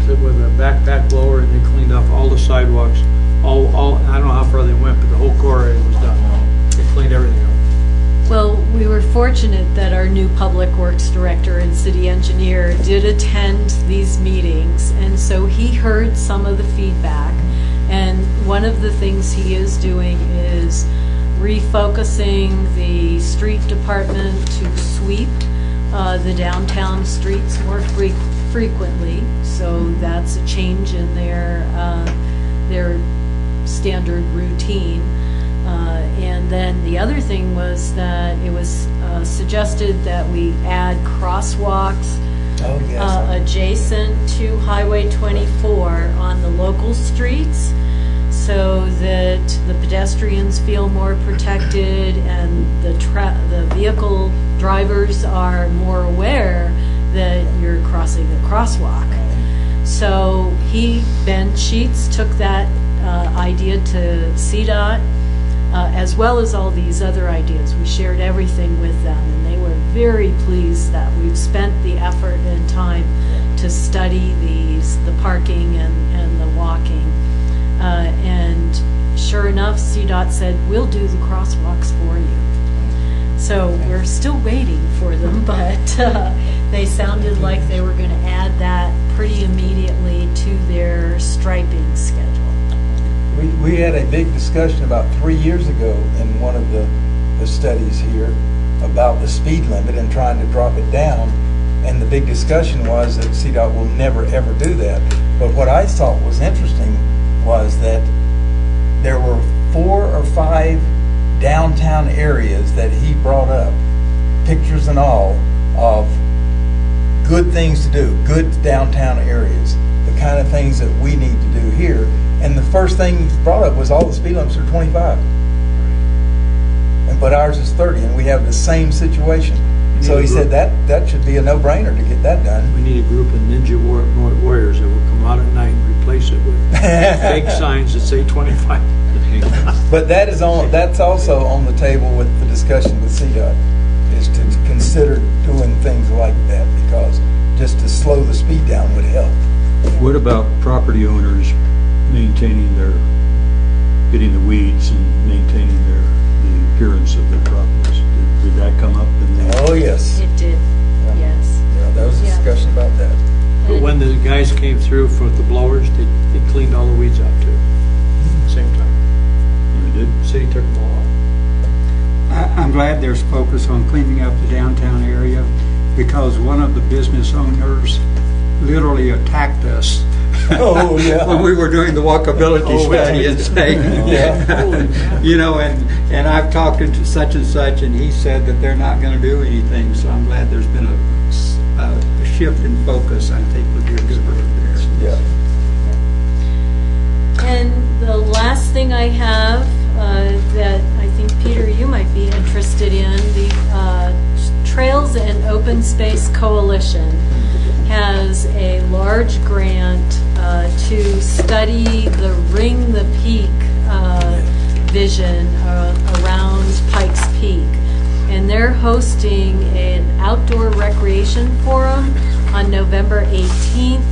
with a backpack blower, and they cleaned up all the sidewalks. All I don't know how far they went, but the whole core area was done now. They cleaned everything up. Well, we were fortunate that our new public works director and city engineer did attend these meetings, and so he heard some of the feedback. And one of the things he is doing is refocusing the street department to sweep the downtown streets more frequently. So that's a change in their standard routine. And then the other thing was that it was suggested that we add crosswalks Oh, yes. adjacent to Highway 24 on the local streets so that the pedestrians feel more protected and the vehicle drivers are more aware that you're crossing a crosswalk. So Ben Sheets, took that idea to CDOT, as well as all these other ideas. We shared everything with them, and they were very pleased that we've spent the effort and time to study the parking and the walking. And sure enough, CDOT said, we'll do the crosswalks for you. So we're still waiting for them, but they sounded like they were going to add that pretty immediately to their striping schedule. We had a big discussion about 3 years ago in one of the studies here about the speed limit and trying to drop it down. And the big discussion was that CDOT will never, ever do that. But what I thought was interesting was that there were 4 or 5 downtown areas that he brought up, pictures and all, of good things to do, good downtown areas, the kind of things that we need to do here. And the first thing he brought up was all the speed limits are 25. But ours is 30, and we have the same situation. So he said that should be a no-brainer to get that done. We need a group of ninja warriors that will come out at night and replace it with fake signs that say 25. But that's also on the table with the discussion with CDOT, is to consider doing things like that, because just to slow the speed down would help. What about property owners getting the weeds and maintaining the appearance of their properties? Did that come up in the... Oh, yes. It did, yes. Yeah, there was a discussion about that. But when the guys came through for the blowers, they cleaned all the weeds out too. Same time. They did? City took them all out. I'm glad there's focus on cleaning up the downtown area, because one of the business owners literally attacked us. Oh, yeah. When we were doing the walkability study and saying, you know, and I've talked to such and such, and he said that they're not going to do anything. So I'm glad there's been a shift in focus. I think would be a good word there. Yeah. And the last thing I have that I think, Peter, you might be interested in, the Trails and Open Space Coalition has a large grant to study the Ring the Peak vision around Pikes Peak. And they're hosting an outdoor recreation forum on November 18th.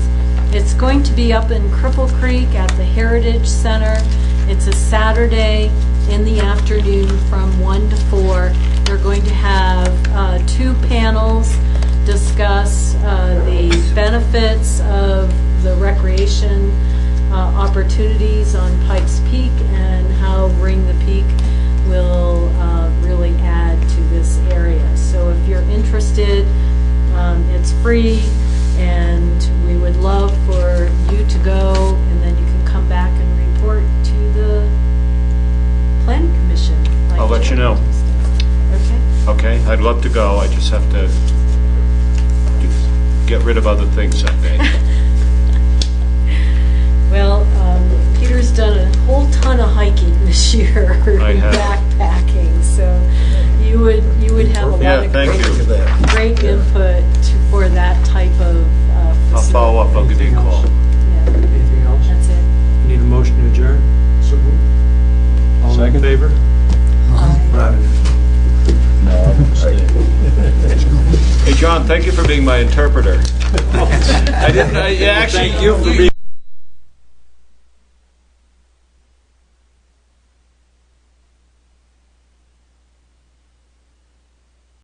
It's going to be up in Cripple Creek at the Heritage Center. It's a Saturday in the afternoon from 1 to 4. They're going to have 2 panels discuss the benefits of the recreation opportunities on Pikes Peak and how Ring the Peak will really add to this area. So if you're interested, it's free, and we would love for you to go, and then you can come back and report to the Planning Commission. I'll let you know. Okay. Okay, I'd love to go, I just have to get rid of other things that day. Well, Peter's done a whole ton of hiking this year, I have. backpacking, so you would have a lot of great input for that type of facility. I'll follow up, I'll give you a call. Anything else? That's it. Need a motion to adjourn? All in favor? Hey, John, thank you for being my interpreter. I didn't, actually, Thank you for being